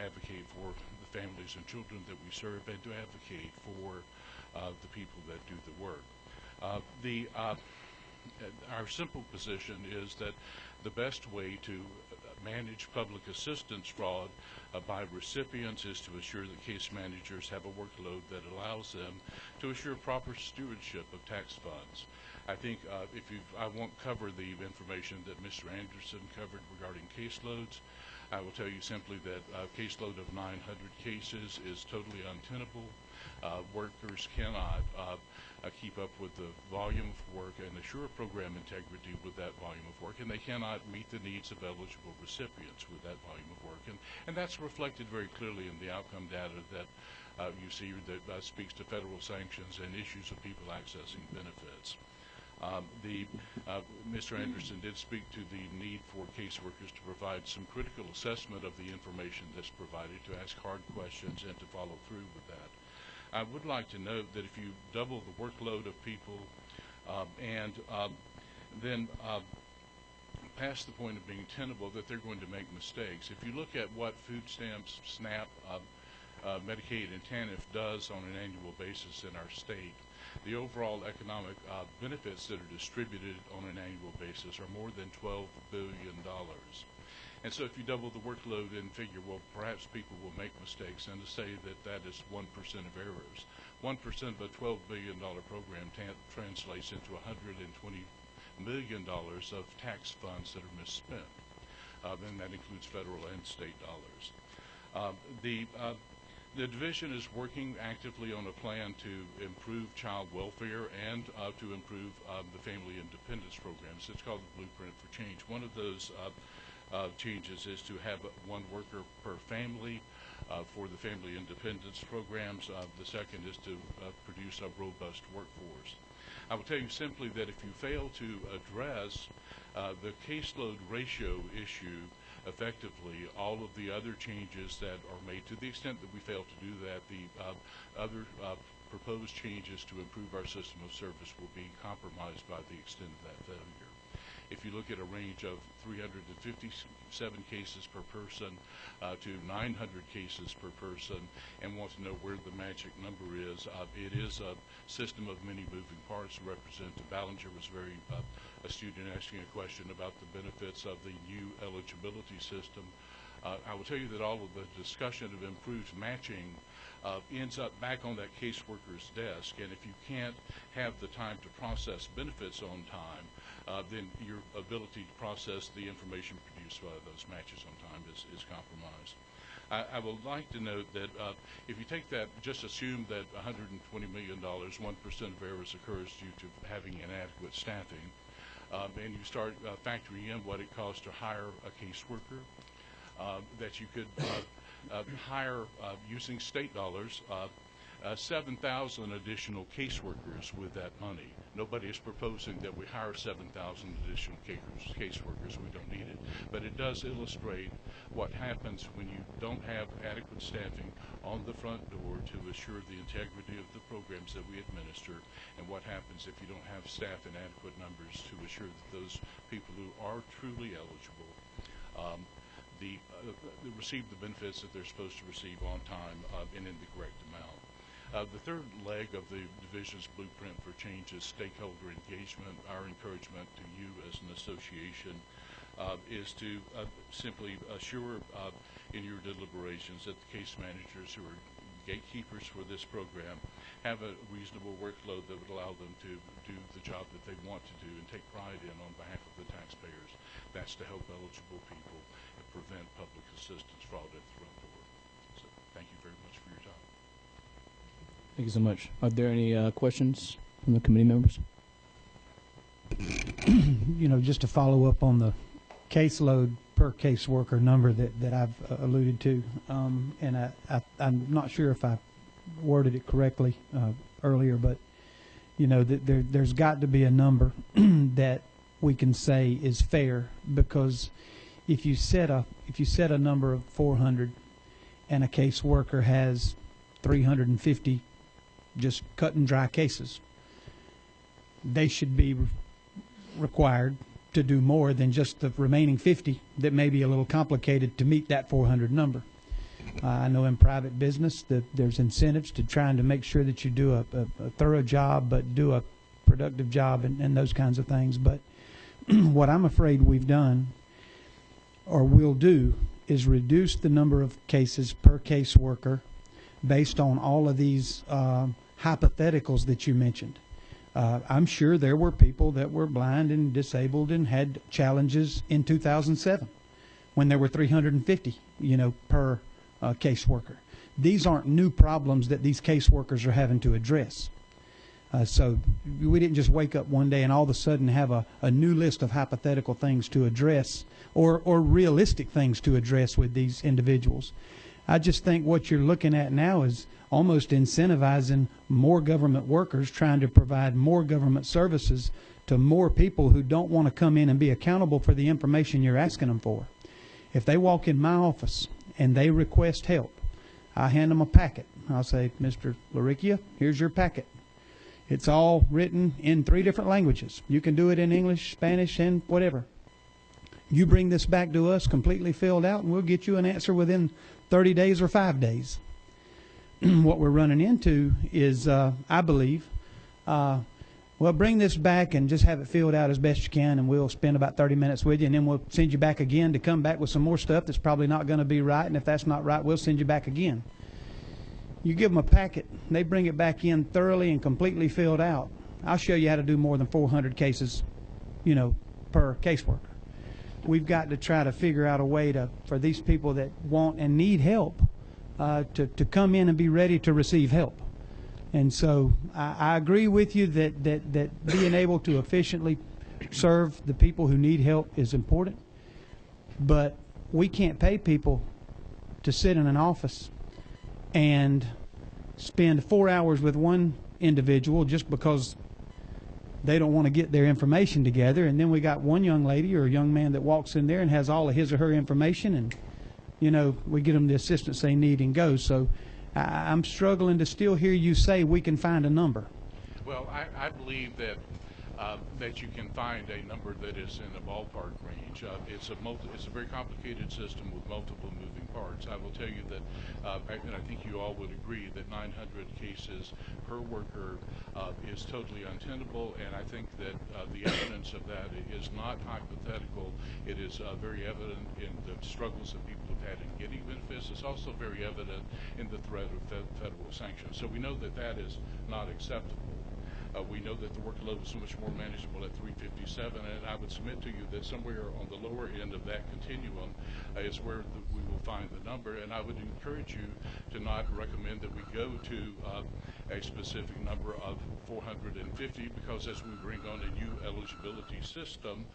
advocate for the families and children that we serve and to advocate for the people that do the work. Our simple position is that the best way to manage public assistance fraud by recipients is to assure that case managers have a workload that allows them to assure proper stewardship of tax funds. I think I won't cover the information that Mr. Anderson covered regarding caseloads. I will tell you simply that a caseload of 900 cases is totally untenable. Workers cannot keep up with the volume of work and assure program integrity with that volume of work, and they cannot meet the needs of eligible recipients with that volume of work. And that's reflected very clearly in the outcome data that you see that speaks to federal sanctions and issues of people accessing benefits. Mr. Anderson did speak to the need for caseworkers to provide some critical assessment of the information that's provided, to ask hard questions and to follow through with that. I would like to note that if you double the workload of people and then past the point of being tenable, that they're going to make mistakes. If you look at what food stamps, SNAP, Medicaid, and TANF does on an annual basis in our state, the overall economic benefits that are distributed on an annual basis are more than $12 billion. And so if you double the workload and figure, well, perhaps people will make mistakes, and to say that that is 1% of errors. 1% of a $12 billion program translates into $120 million of tax funds that are misspent. And that includes federal and state dollars. The division is working actively on a plan to improve child welfare and to improve the family independence programs. It's called the Blueprint for Change. One of those changes is to have one worker per family for the family independence programs. The second is to produce a robust workforce. I will tell you simply that if you fail to address the caseload ratio issue effectively, all of the other changes that are made, to the extent that we fail to do that, the other proposed changes to improve our system of service will be compromised by the extent of that failure. If you look at a range of 357 cases per person to 900 cases per person and want to know where the magic number is, it is a system of many moving parts. Representative Ballinger was very astute in asking a question about the benefits of the new eligibility system. I will tell you that all of the discussion of improved matching ends up back on that caseworker's desk, and if you can't have the time to process benefits on time, then your ability to process the information produced by those matches on time is compromised. I would like to note that if you take that, just assume that $120 million, 1% of errors occurs due to having inadequate staffing, and you start factoring in what it costs to hire a caseworker, that you could hire, using state dollars, 7,000 additional caseworkers with that money. Nobody is proposing that we hire 7,000 additional caseworkers. We don't need it. But it does illustrate what happens when you don't have adequate staffing on the front door to assure the integrity of the programs that we administer, and what happens if you don't have staff in adequate numbers to assure that those people who are truly eligible receive the benefits that they're supposed to receive on time and in the correct amount. The third leg of the division's Blueprint for Change is stakeholder engagement. Our encouragement to you as an association is to simply assure in your deliberations that the case managers who are gatekeepers for this program have a reasonable workload that would allow them to do the job that they want to do and take pride in on behalf of the taxpayers. That's to help eligible people and prevent public assistance fraud at the front door. So thank you very much for your time. Thank you so much. Are there any questions from the committee members? You know, just to follow up on the caseload per caseworker number that I've alluded to, and I'm not sure if I worded it correctly earlier, but you know, there's got to be a number that we can say is fair, because if you set a number of 400 and a caseworker has 350 just cut and dry cases, they should be required to do more than just the remaining 50 that may be a little complicated to meet that 400 number. I know in private business that there's incentives to trying to make sure that you do a thorough job, but do a productive job and those kinds of things. But what I'm afraid we've done or will do is reduce the number of cases per caseworker based on all of these hypotheticals that you mentioned. I'm sure there were people that were blind and disabled and had challenges in 2007 when there were 350, per caseworker. These aren't new problems that these caseworkers are having to address. So we didn't just wake up one day and all of a sudden have a new list of hypothetical things to address or realistic things to address with these individuals. I just think what you're looking at now is almost incentivizing more government workers trying to provide more government services to more people who don't want to come in and be accountable for the information you're asking them for. If they walk in my office and they request help, I hand them a packet. I'll say, Mr. Laricchia, here's your packet. It's all written in 3 different languages. You can do it in English, Spanish, and whatever. You bring this back to us completely filled out, and we'll get you an answer within 30 days or 5 days. What we're running into is, I believe, well, bring this back and just have it filled out as best you can, and we'll spend about 30 minutes with you, and then we'll send you back again to come back with some more stuff that's probably not going to be right, and if that's not right, we'll send you back again. You give them a packet, and they bring it back in thoroughly and completely filled out. I'll show you how to do more than 400 cases, per caseworker. We've got to try to figure out a way for these people that want and need help to come in and be ready to receive help. And so I agree with you that being able to efficiently serve the people who need help is important, but we can't pay people to sit in an office and spend 4 hours with one individual just because they don't want to get their information together, and then we got one young lady or a young man that walks in there and has all of his or her information, and we get them the assistance they need and go. So I'm struggling to still hear you say we can find a number. Well, I believe that you can find a number that is in the ballpark range. It's a very complicated system with multiple moving parts. I will tell you that, and I think you all would agree, that 900 cases per worker is totally untenable, and I think that the evidence of that is not hypothetical. It is very evident in the struggles that people have had in getting benefits. It's also very evident in the threat of federal sanctions. So we know that that is not acceptable. We know that the workload is so much more manageable at 357, and I would submit to you that somewhere on the lower end of that continuum is where we will find the number. And I would encourage you to not recommend that we go to a specific number of 450, because as we bring on a new eligibility system,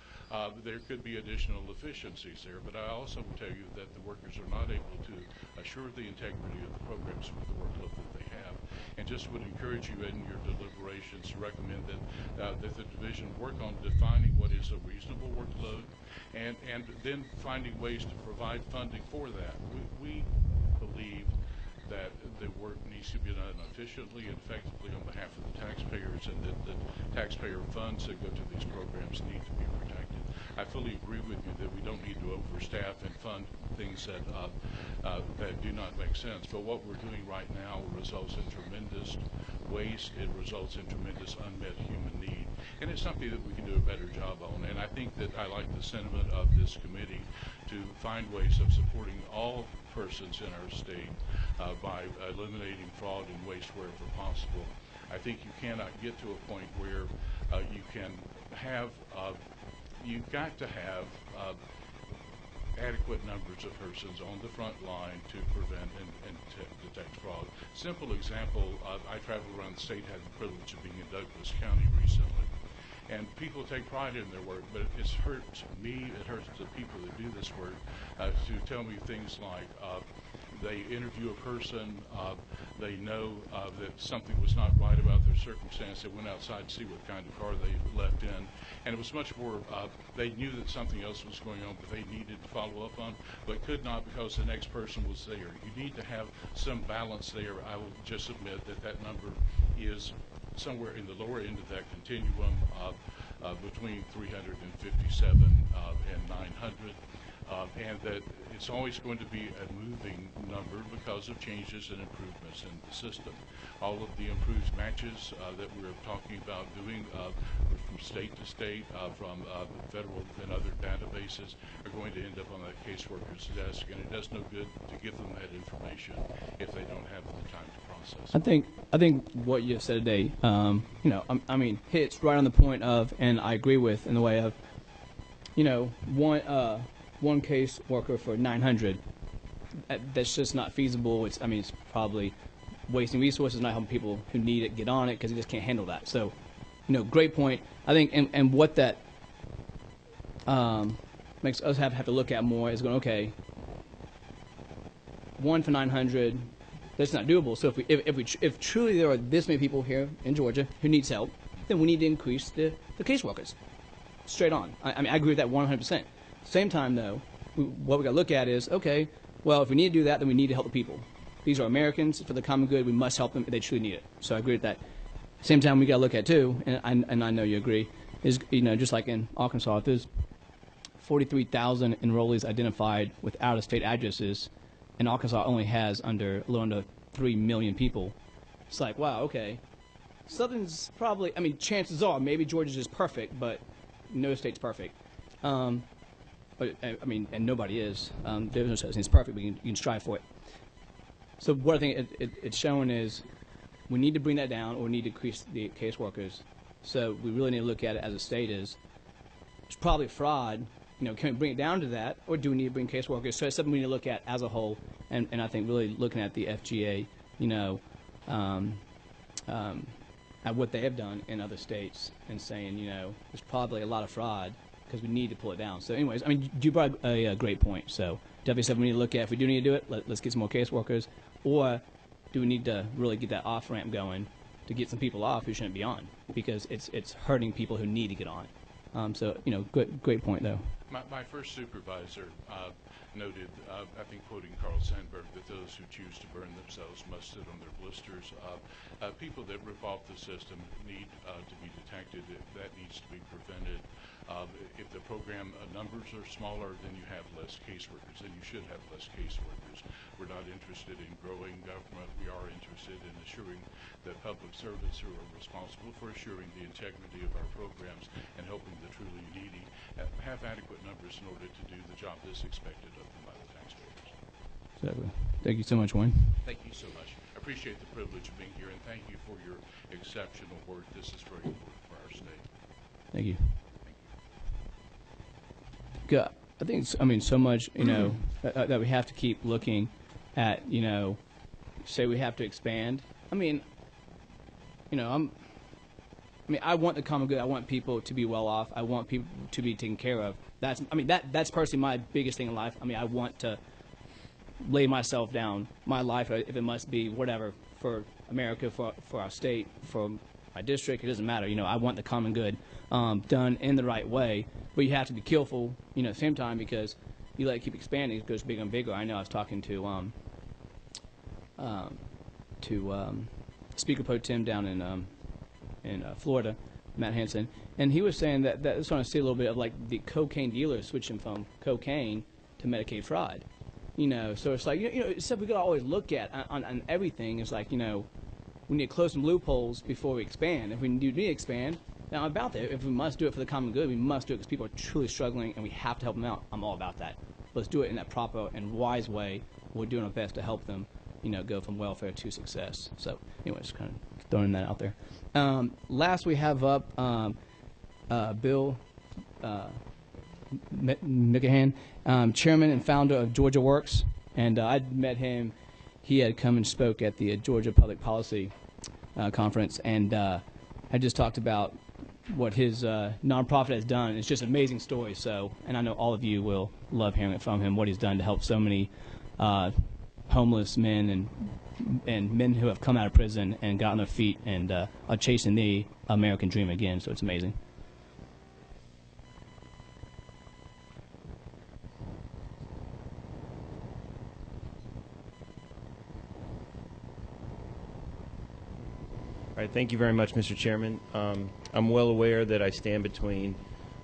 there could be additional efficiencies there. But I also will tell you that the workers are not able to assure the integrity of the programs with the workload that they have. And just would encourage you in your deliberations to recommend that the division work on defining what is a reasonable workload, and then finding ways to provide funding for that. We believe that the work needs to be done efficiently and effectively on behalf of the taxpayers, and that the taxpayer funds that go to these programs need to be protected. I fully agree with you that we don't need to overstaff and fund things that do not make sense. But what we're doing right now results in tremendous waste. It results in tremendous unmet human need. And it's something that we can do a better job on. And I think that I like the sentiment of this committee to find ways of supporting all persons in our state by eliminating fraud and waste wherever possible. I think you cannot get to a point where you can have you've got to have adequate numbers of persons on the front line to prevent and detect fraud. Simple example, I traveled around the state, had the privilege of being in Douglas County recently. And people take pride in their work, but it hurts me, it hurts the people that do this work to tell me things like they interview a person, they know that something was not right about their circumstance, they went outside to see what kind of car they left in, and it was much more, they knew that something else was going on that they needed to follow up on, but could not because the next person was there. You need to have some balance there. I will just admit that that number is somewhere in the lower end of that continuum between 357 and 900. and that it's always going to be a moving number because of changes and improvements in the system. All of the improved matches that we're talking about doing from state to state, from federal and other databases, are going to end up on that caseworker's desk, and it does no good to give them that information if they don't have the time to process it. I think what you said today, I mean, hits right on the point of, and I agree with in the way of, one case worker for 900. That's just not feasible. It's probably wasting resources, not helping people who need it get on it because they just can't handle that. So, great point. I think, and what that makes us have to look at more is going, okay, 1 for 900, that's not doable. So if truly there are this many people here in Georgia who needs help, then we need to increase the caseworkers. Straight on. I agree with that 100%. Same time, though, what we got to look at is, okay, well, if we need to do that, then we need to help the people. These are Americans for the common good. We must help them if they truly need it. So I agree with that. Same time, we got to look at too, and I know you agree, is just like in Arkansas, if there's 43,000 enrollees identified with out-of-state addresses, and Arkansas only has a little under 3 million people. It's like, wow, okay, something's probably. Chances are maybe Georgia's just perfect, but no state's perfect. But and nobody is. There's no such thing as perfect, but you can strive for it. So what I think it's showing is we need to bring that down, or we need to increase the caseworkers. So we really need to look at it as a state is it's probably fraud. Can we bring it down to that, or do we need to bring caseworkers? So it's something we need to look at as a whole, and I think really looking at the FGA, at what they have done in other states and saying, there's probably a lot of fraud because we need to pull it down. So anyways, you brought a great point. So definitely something we need to look at. If we do need to do it, let's get some more caseworkers, or do we need to really get that off-ramp going to get some people off who shouldn't be on because it's hurting people who need to get on. Great point, though. My first supervisor noted, I think quoting Carl Sandburg, that those who choose to burn themselves must sit on their blisters. People that rip off the system need to be detected. That needs to be prevented. If the program numbers are smaller, then you have less caseworkers, and you should have less caseworkers. We're not interested in growing government. We are interested in assuring that public servants who are responsible for assuring the integrity of our programs and helping the truly needy have adequate numbers in order to do the job that's expected of them by the taxpayers. Exactly. Thank you so much, Wayne. Thank you so much. I appreciate the privilege of being here, and thank you for your exceptional work. This is very important for our state. Thank you. God, I think so much that we have to keep looking at say we have to expand. I want the common good. I want people to be well off. I want people to be taken care of. That's personally my biggest thing in life. I want to lay myself down, my life, if it must be whatever, for America, for our state, for my district. It doesn't matter. I want the common good done in the right way. But you have to be careful, at the same time, because you let it keep expanding, it goes bigger and bigger. I know I was talking to Speaker Pro Tem down in Florida, Matt Hansen, and he was saying that it's starting to see a little bit of like the cocaine dealers switching from cocaine to Medicaid fraud. So it's like it's stuff we gotta always look at on everything. It's like we need to close some loopholes before we expand. If we do need to expand, now about that, if we must do it for the common good, we must do it because people are truly struggling and we have to help them out. I'm all about that. Let's do it in that proper and wise way. We're doing our best to help them, go from welfare to success. So, anyways, kind of throwing that out there. Last we have up Bill Mickahan, chairman and founder of Georgia Works, and I'd met him. He had come and spoke at the Georgia Public Policy Conference, and I just talked about what his nonprofit has done. It's just an amazing story. So, and I know all of you will love hearing it from him, what he's done to help so many homeless men and men who have come out of prison and got on their feet and are chasing the American dream again. So it's amazing. All right, thank you very much, Mr. Chairman. I'm well aware that I stand between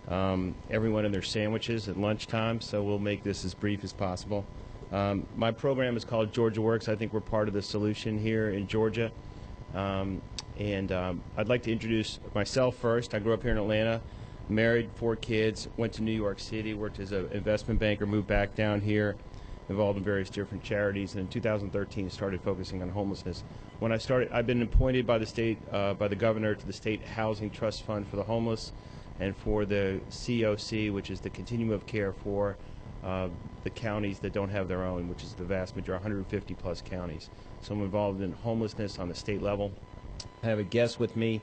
everyone in their sandwiches at lunchtime, so we'll make this as brief as possible. My program is called Georgia Works. I think we're part of the solution here in Georgia. I'd like to introduce myself first. I grew up here in Atlanta, married, 4 kids, went to New York City, worked as an investment banker, moved back down here, involved in various different charities, and in 2013 started focusing on homelessness. When I started, I've been appointed by the state, by the governor, to the State Housing Trust Fund for the Homeless, and for the COC, which is the Continuum of Care for the counties that don't have their own, which is the vast majority, 150 plus counties. So I'm involved in homelessness on the state level. I have a guest with me,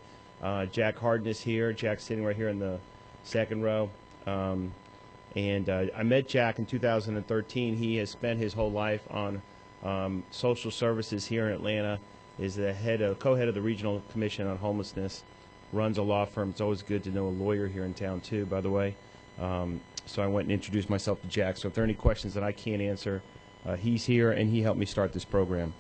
Jack Harden is here. Jack's sitting right here in the second row. I met Jack in 2013. He has spent his whole life on social services here in Atlanta, is the co-head of the Regional Commission on Homelessness, runs a law firm. It's always good to know a lawyer here in town too, by the way. So I went and introduced myself to Jack. So if there are any questions that I can't answer, he's here and he helped me start this program.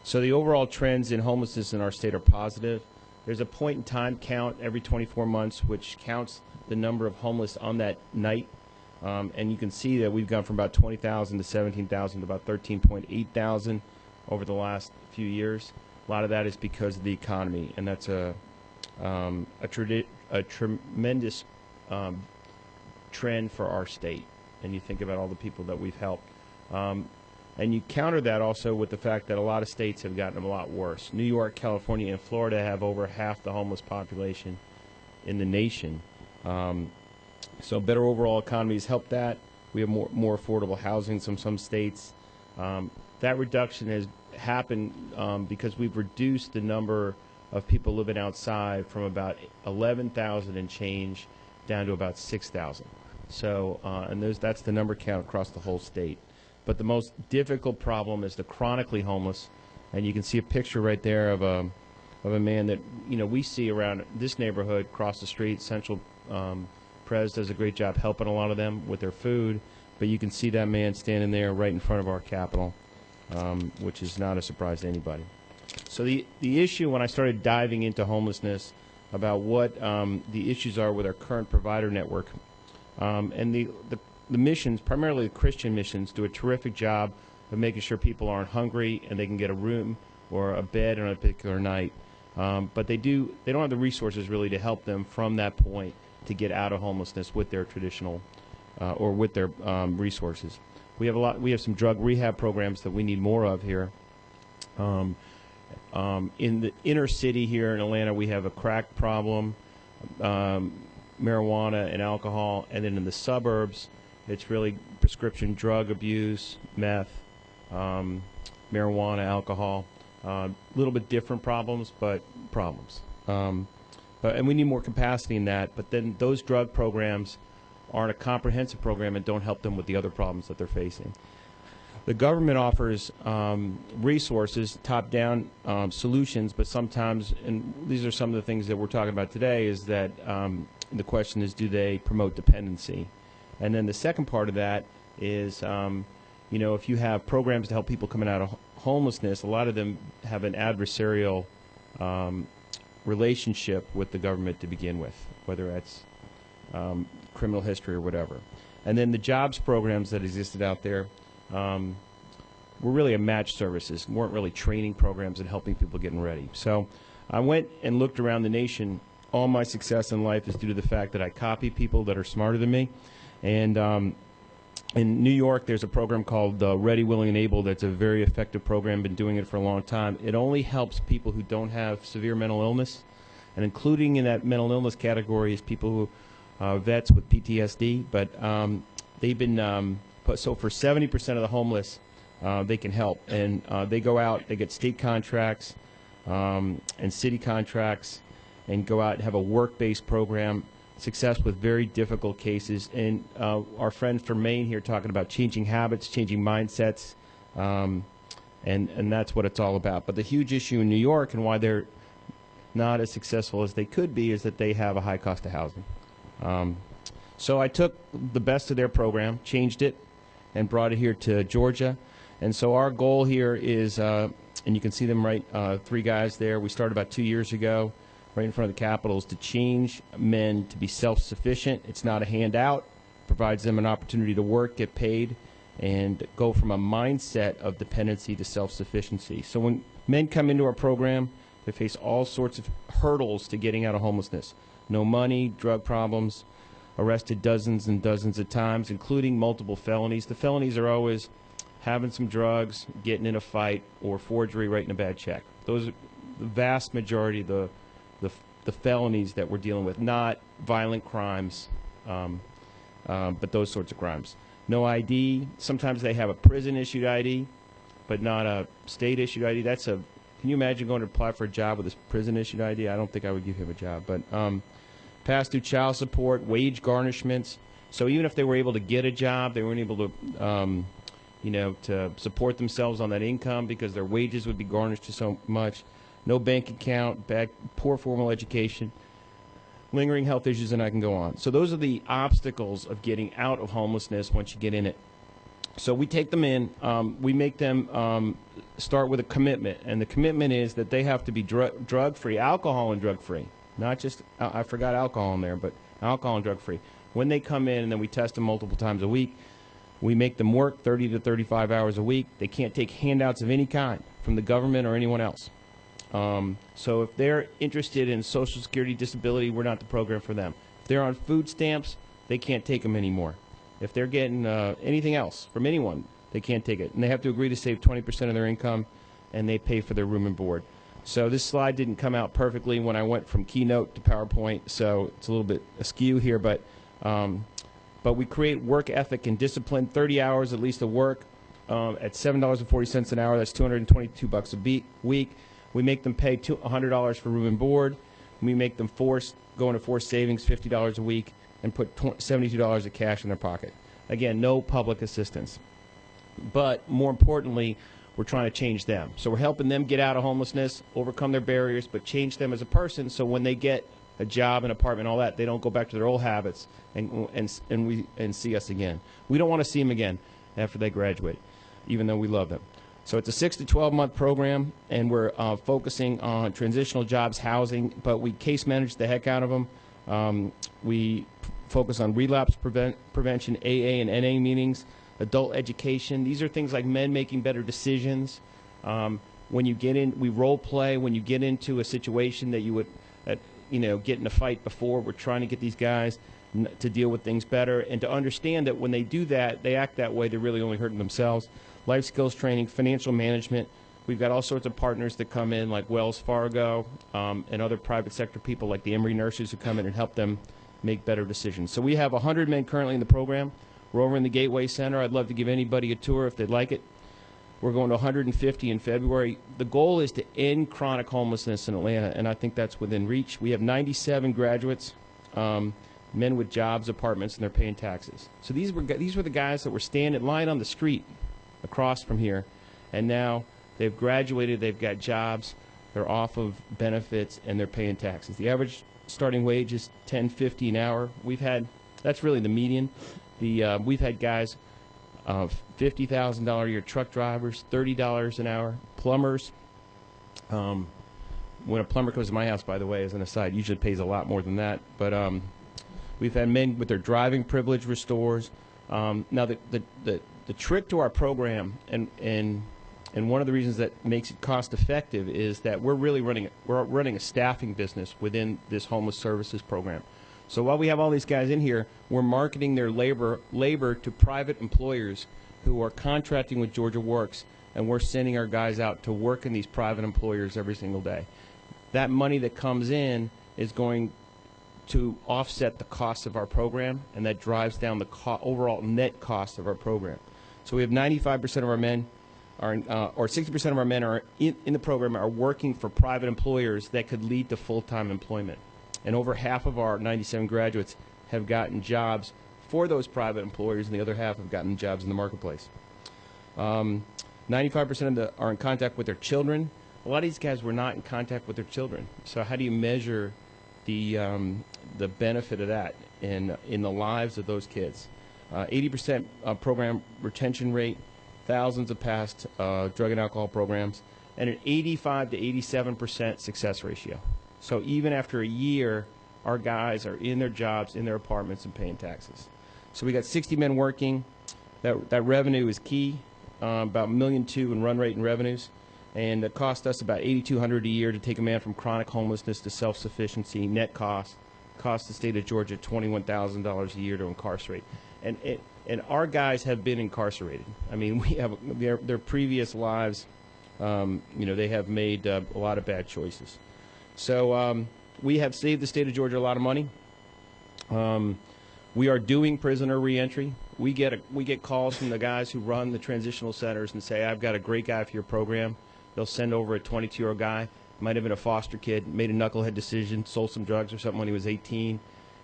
So the overall trends in homelessness in our state are positive. There's a point in time count every 24 months which counts the number of homeless on that night. And you can see that we've gone from about 20,000 to 17,000 to about 13.8 thousand over the last few years. A lot of that is because of the economy, and that's a tremendous trend for our state. And you think about all the people that we've helped. And you counter that also with the fact that a lot of states have gotten a lot worse. New York, California, and Florida have over half the homeless population in the nation. So better overall economy has helped that. We have more affordable housing in some states. That reduction has happened because we've reduced the number of people living outside from about 11,000 and change down to about 6,000. So, that's the number count across the whole state. But the most difficult problem is the chronically homeless, and you can see a picture right there of a man that we see around this neighborhood across the street. Central Pres does a great job helping a lot of them with their food, but you can see that man standing there right in front of our Capitol, which is not a surprise to anybody. So the issue when I started diving into homelessness about what the issues are with our current provider network, and the missions, primarily the Christian missions, do a terrific job of making sure people aren't hungry and they can get a room or a bed on a particular night. But they don't have the resources really to help them from that point to get out of homelessness with their traditional or with their resources. We have some drug rehab programs that we need more of here. In the inner city here in Atlanta, we have a crack problem, marijuana and alcohol, and then in the suburbs, it's really prescription drug abuse, meth, marijuana, alcohol. A little bit different problems, but problems. And we need more capacity in that. But then those drug programs aren't a comprehensive program and don't help them with the other problems that they're facing. The government offers resources, top-down solutions, but sometimes, and these are some of the things that we're talking about today, is that the question is, do they promote dependency? And then the second part of that is, if you have programs to help people coming out of homelessness, a lot of them have an adversarial relationship with the government to begin with, whether that's criminal history or whatever. And then the jobs programs that existed out there were really a match services, weren't really training programs and helping people getting ready. So I went and looked around the nation. All my success in life is due to the fact that I copy people that are smarter than me. And in New York, there's a program called Ready, Willing, and Able that's a very effective program, been doing it for a long time. It only helps people who don't have severe mental illness, and including in that mental illness category is people who are vets with PTSD, but they've been, so for 70% of the homeless, they can help. And they go out, they get state contracts and city contracts, and go out and have a work-based program, success with very difficult cases. And our friend from Maine here talking about changing habits, changing mindsets, and that's what it's all about. But the huge issue in New York and why they're not as successful as they could be is that they have a high cost of housing. So I took the best of their program, changed it, and brought it here to Georgia. And so our goal here is, and you can see them right, 3 guys there. We started about 2 years ago. right in front of the Capitol, is to change men to be self-sufficient. It's not a handout. Provides them an opportunity to work, get paid, and go from a mindset of dependency to self-sufficiency. So when men come into our program, they face all sorts of hurdles to getting out of homelessness. No money, drug problems, arrested dozens and dozens of times, including multiple felonies. The felonies are always having some drugs, getting in a fight, or forgery, writing a bad check. Those are the vast majority of the felonies that we're dealing with, not violent crimes, but those sorts of crimes. No ID. Sometimes they have a prison-issued ID, but not a state-issued ID. Can you imagine going to apply for a job with a prison-issued ID? I don't think I would give him a job. But pass through child support, wage garnishments. So even if they were able to get a job, they weren't able to, to support themselves on that income because their wages would be garnished to so much. No bank account, poor formal education, lingering health issues, and I can go on. So those are the obstacles of getting out of homelessness once you get in it. So we take them in. We make them start with a commitment, and the commitment is that they have to be drug-free, alcohol and drug-free. Not just, I forgot alcohol in there, but alcohol and drug-free. When they come in, and then we test them multiple times a week, we make them work 30 to 35 hours a week. They can't take handouts of any kind from the government or anyone else. So if they're interested in Social Security disability, we're not the program for them. If they're on food stamps, they can't take them anymore. If they're getting anything else from anyone, they can't take it. And they have to agree to save 20% of their income, and they pay for their room and board. So this slide didn't come out perfectly when I went from Keynote to PowerPoint, so it's a little bit askew here, but we create work ethic and discipline, 30 hours at least of work at $7.40 an hour. That's $222 a week. We make them pay $100 for room and board. We make them go into forced savings, $50 a week, and put $72 of cash in their pocket. Again, no public assistance. But more importantly, we're trying to change them. So we're helping them get out of homelessness, overcome their barriers, but change them as a person so when they get a job, an apartment, all that, they don't go back to their old habits and see us again. We don't want to see them again after they graduate, even though we love them. So it's a 6 to 12-month program, and we're focusing on transitional jobs, housing, but we case manage the heck out of them. We focus on relapse prevention, AA and NA meetings, adult education. These are things like men making better decisions. When you get in, we role play. When you get into a situation that you would, get in a fight before, we're trying to get these guys to deal with things better and to understand that when they do that, they act that way, they're really only hurting themselves. Life skills training, financial management. We've got all sorts of partners that come in like Wells Fargo and other private sector people like the Emory nurses who come in and help them make better decisions. So we have 100 men currently in the program. We're over in the Gateway Center. I'd love to give anybody a tour if they'd like it. We're going to 150 in February. The goal is to end chronic homelessness in Atlanta, and I think that's within reach. We have 97 graduates, men with jobs, apartments, and they're paying taxes. So these were the guys that were lying on the street across from here, and now they've graduated, they've got jobs, they're off of benefits, and they're paying taxes. The average starting wage is $10.50 an hour. That's really the median. We've had guys $50,000 a year truck drivers, $30 an hour, plumbers. When a plumber comes to my house, by the way, as an aside, usually pays a lot more than that. But we've had men with their driving privilege restores. Now the trick to our program, and one of the reasons that makes it cost effective, is that we're running a staffing business within this homeless services program. So while we have all these guys in here, we're marketing their labor to private employers who are contracting with Georgia Works, and we're sending our guys out to work in these private employers every single day. That money that comes in is going to offset the cost of our program, and that drives down the overall net cost of our program. So we have 95% of our men or 60% of our men are in the program are working for private employers that could lead to full-time employment. And over half of our 97 graduates have gotten jobs for those private employers, and the other half have gotten jobs in the marketplace. 95% of them are in contact with their children. A lot of these guys were not in contact with their children. So how do you measure the benefit of that in the lives of those kids? 80% program retention rate, thousands of past drug and alcohol programs, and an 85 to 87% success ratio. So even after a year, our guys are in their jobs, in their apartments, and paying taxes. So we got 60 men working. That revenue is key, about $1.2 million in run rate in revenues. And it cost us about $8,200 a year to take a man from chronic homelessness to self-sufficiency. Net cost the state of Georgia $21,000 a year to incarcerate. And our guys have been incarcerated. I mean, we have their previous lives. They have made a lot of bad choices. So we have saved the state of Georgia a lot of money. We are doing prisoner reentry. We get calls from the guys who run the transitional centers and say, "I've got a great guy for your program." They'll send over a 22-year-old guy, might have been a foster kid, made a knucklehead decision, sold some drugs or something when he was 18.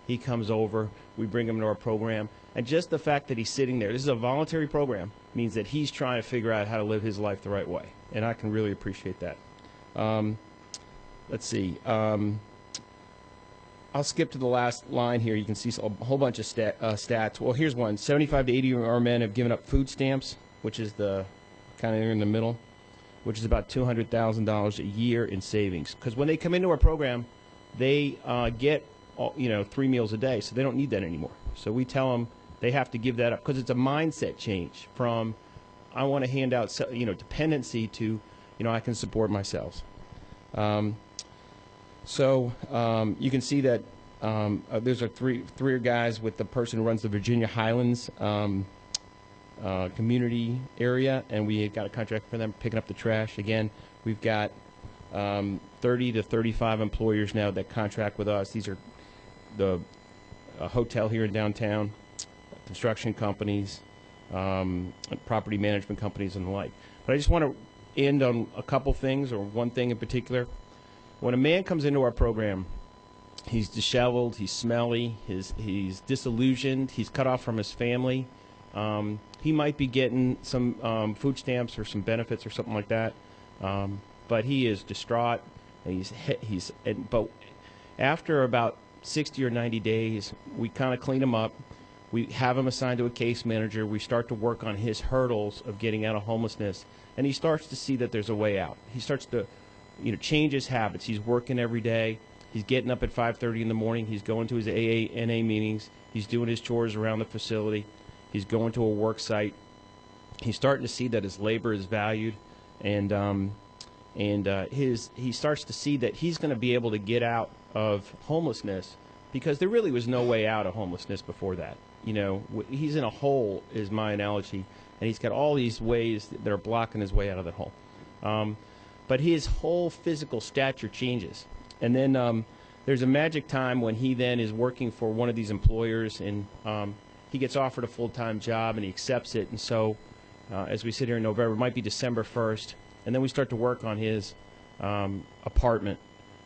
He comes over, we bring him to our program, and just the fact that he's sitting there, this is a voluntary program, means that he's trying to figure out how to live his life the right way, and I can really appreciate that. Let's see. I'll skip to the last line here. You can see a whole bunch of stats. Well, here's one. 75 to 80 of our men have given up food stamps, which is the kind of in the middle, which is about $200,000 a year in savings. Because when they come into our program, they get 3 meals a day, so they don't need that anymore. So we tell them they have to give that up because it's a mindset change from I want to hand out dependency to I can support myself. So you can see that there's three guys with the person who runs the Virginia Highlands community area, and we got a contract for them picking up the trash. Again, we've got 30 to 35 employers now that contract with us. These are the hotel here in downtown, construction companies, property management companies, and the like. But I just want to end on a couple things, or one thing in particular. When a man comes into our program, he's disheveled, he's smelly, he's disillusioned, he's cut off from his family. He might be getting some food stamps or some benefits or something like that, but he is distraught. And but after about 60 or 90 days, we kind of clean him up. We have him assigned to a case manager. We start to work on his hurdles of getting out of homelessness, and he starts to see that there's a way out. He starts to change his habits. He's working every day. He's getting up at 5:30 in the morning. He's going to his AA, NA meetings. He's doing his chores around the facility. He's going to a work site. He's starting to see that his labor is valued, and he starts to see that he's going to be able to get out of homelessness because there really was no way out of homelessness before that. He's in a hole, is my analogy, and he's got all these ways that are blocking his way out of that hole. But his whole physical stature changes. And then there's a magic time when he then is working for one of these employers, and he gets offered a full-time job, and he accepts it. And so as we sit here in November, it might be December 1st, and then we start to work on his apartment.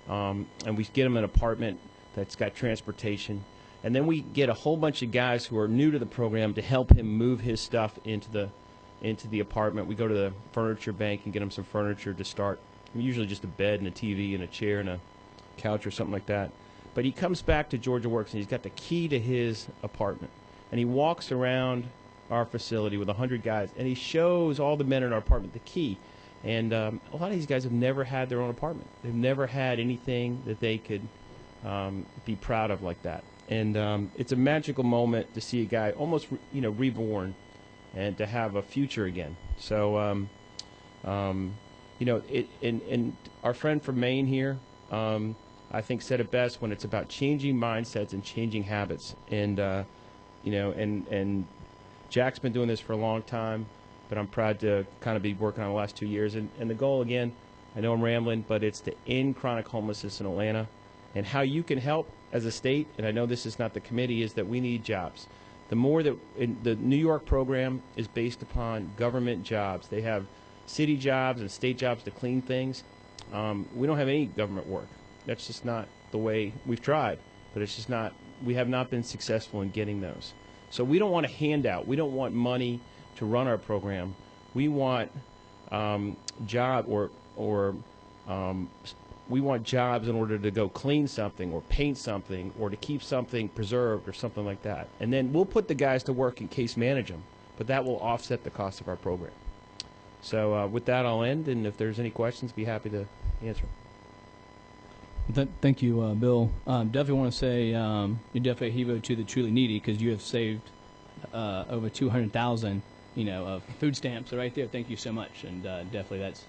And we get him an apartment that's got transportation. And then we get a whole bunch of guys who are new to the program to help him move his stuff into the apartment. We go to the furniture bank and get him some furniture to start. Usually just a bed and a TV and a chair and a couch or something like that. But he comes back to Georgia Works, and he's got the key to his apartment. And he walks around our facility with 100 guys, and he shows all the men in our apartment the key. And a lot of these guys have never had their own apartment. They've never had anything that they could be proud of like that. And it's a magical moment to see a guy almost reborn and to have a future again. So, and our friend from Maine here, I think said it best when it's about changing mindsets and changing habits. And, and Jack's been doing this for a long time, but I'm proud to kind of be working on the last 2 years. And the goal, again, I know I'm rambling, but it's to end chronic homelessness in Atlanta. And how you can help as a state, and I know this is not the committee, is that we need jobs. The more that the New York program is based upon government jobs. They have city jobs and state jobs to clean things. We don't have any government work. That's just not the way we've tried, but it's just not. We have not been successful in getting those. So we don't want a handout. We don't want money to run our program. We want we want jobs in order to go clean something or paint something or to keep something preserved or something like that. And then we'll put the guys to work in case manage them, but that will offset the cost of our program. So with that, I'll end, and if there's any questions, be happy to answer. Thank you, Bill. Definitely want to say you're definitely a hero to the truly needy because you have saved over 200,000, of food stamps. So right there, thank you so much, and definitely that's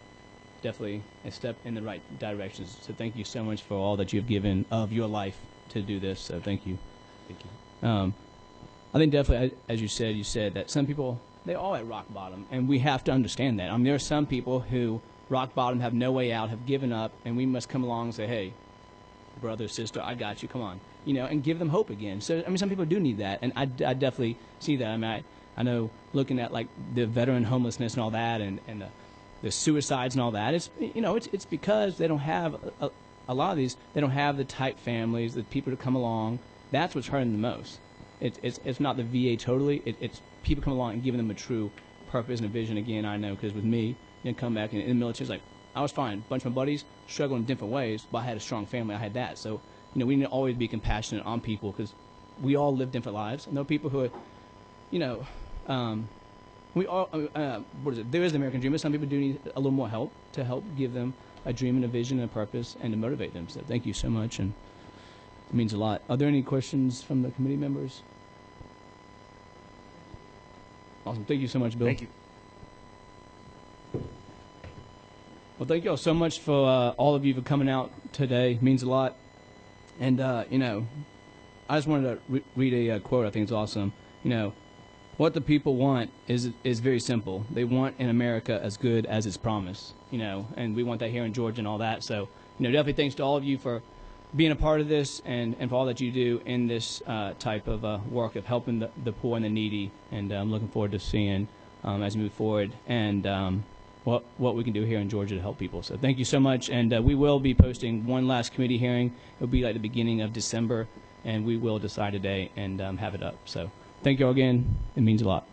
definitely a step in the right direction. So thank you so much for all that you've given of your life to do this. So thank you. Thank you. I think definitely, as you said that some people, they're all at rock bottom, and we have to understand that. I mean, there are some people who rock bottom, have no way out, have given up, and we must come along and say, hey, brother, sister, I got you, come on, and give them hope again. So, I mean, some people do need that, and I definitely see that. I mean, I know looking at, like, the veteran homelessness and all that, and the suicides and all that, it's because they don't have, a lot of these, they don't have the tight families, the people to come along. That's what's hurting the most. It's not the VA totally. It's people come along and giving them a true purpose and a vision again. I know because with me, come back in the military, it's like I was fine. A bunch of my buddies struggling in different ways, but I had a strong family. I had that. So we need to always be compassionate on people because we all live different lives. And there are people who are, we all what is it? There is the American dream, but some people do need a little more help to help give them a dream and a vision and a purpose and to motivate them. So thank you so much, and it means a lot. Are there any questions from the committee members? Awesome. Thank you so much, Bill. Thank you. Well, thank you all so much for all of you for coming out today. It means a lot. And, I just wanted to read a quote I think is awesome. What the people want is very simple. They want an America as good as its promise, and we want that here in Georgia and all that. So, definitely thanks to all of you for being a part of this and for all that you do in this type of work of helping the poor and the needy. And I'm looking forward to seeing as we move forward and what we can do here in Georgia to help people. So thank you so much. And we will be posting one last committee hearing. It'll be like the beginning of December, and we will decide today and have it up. So thank you all again. It means a lot.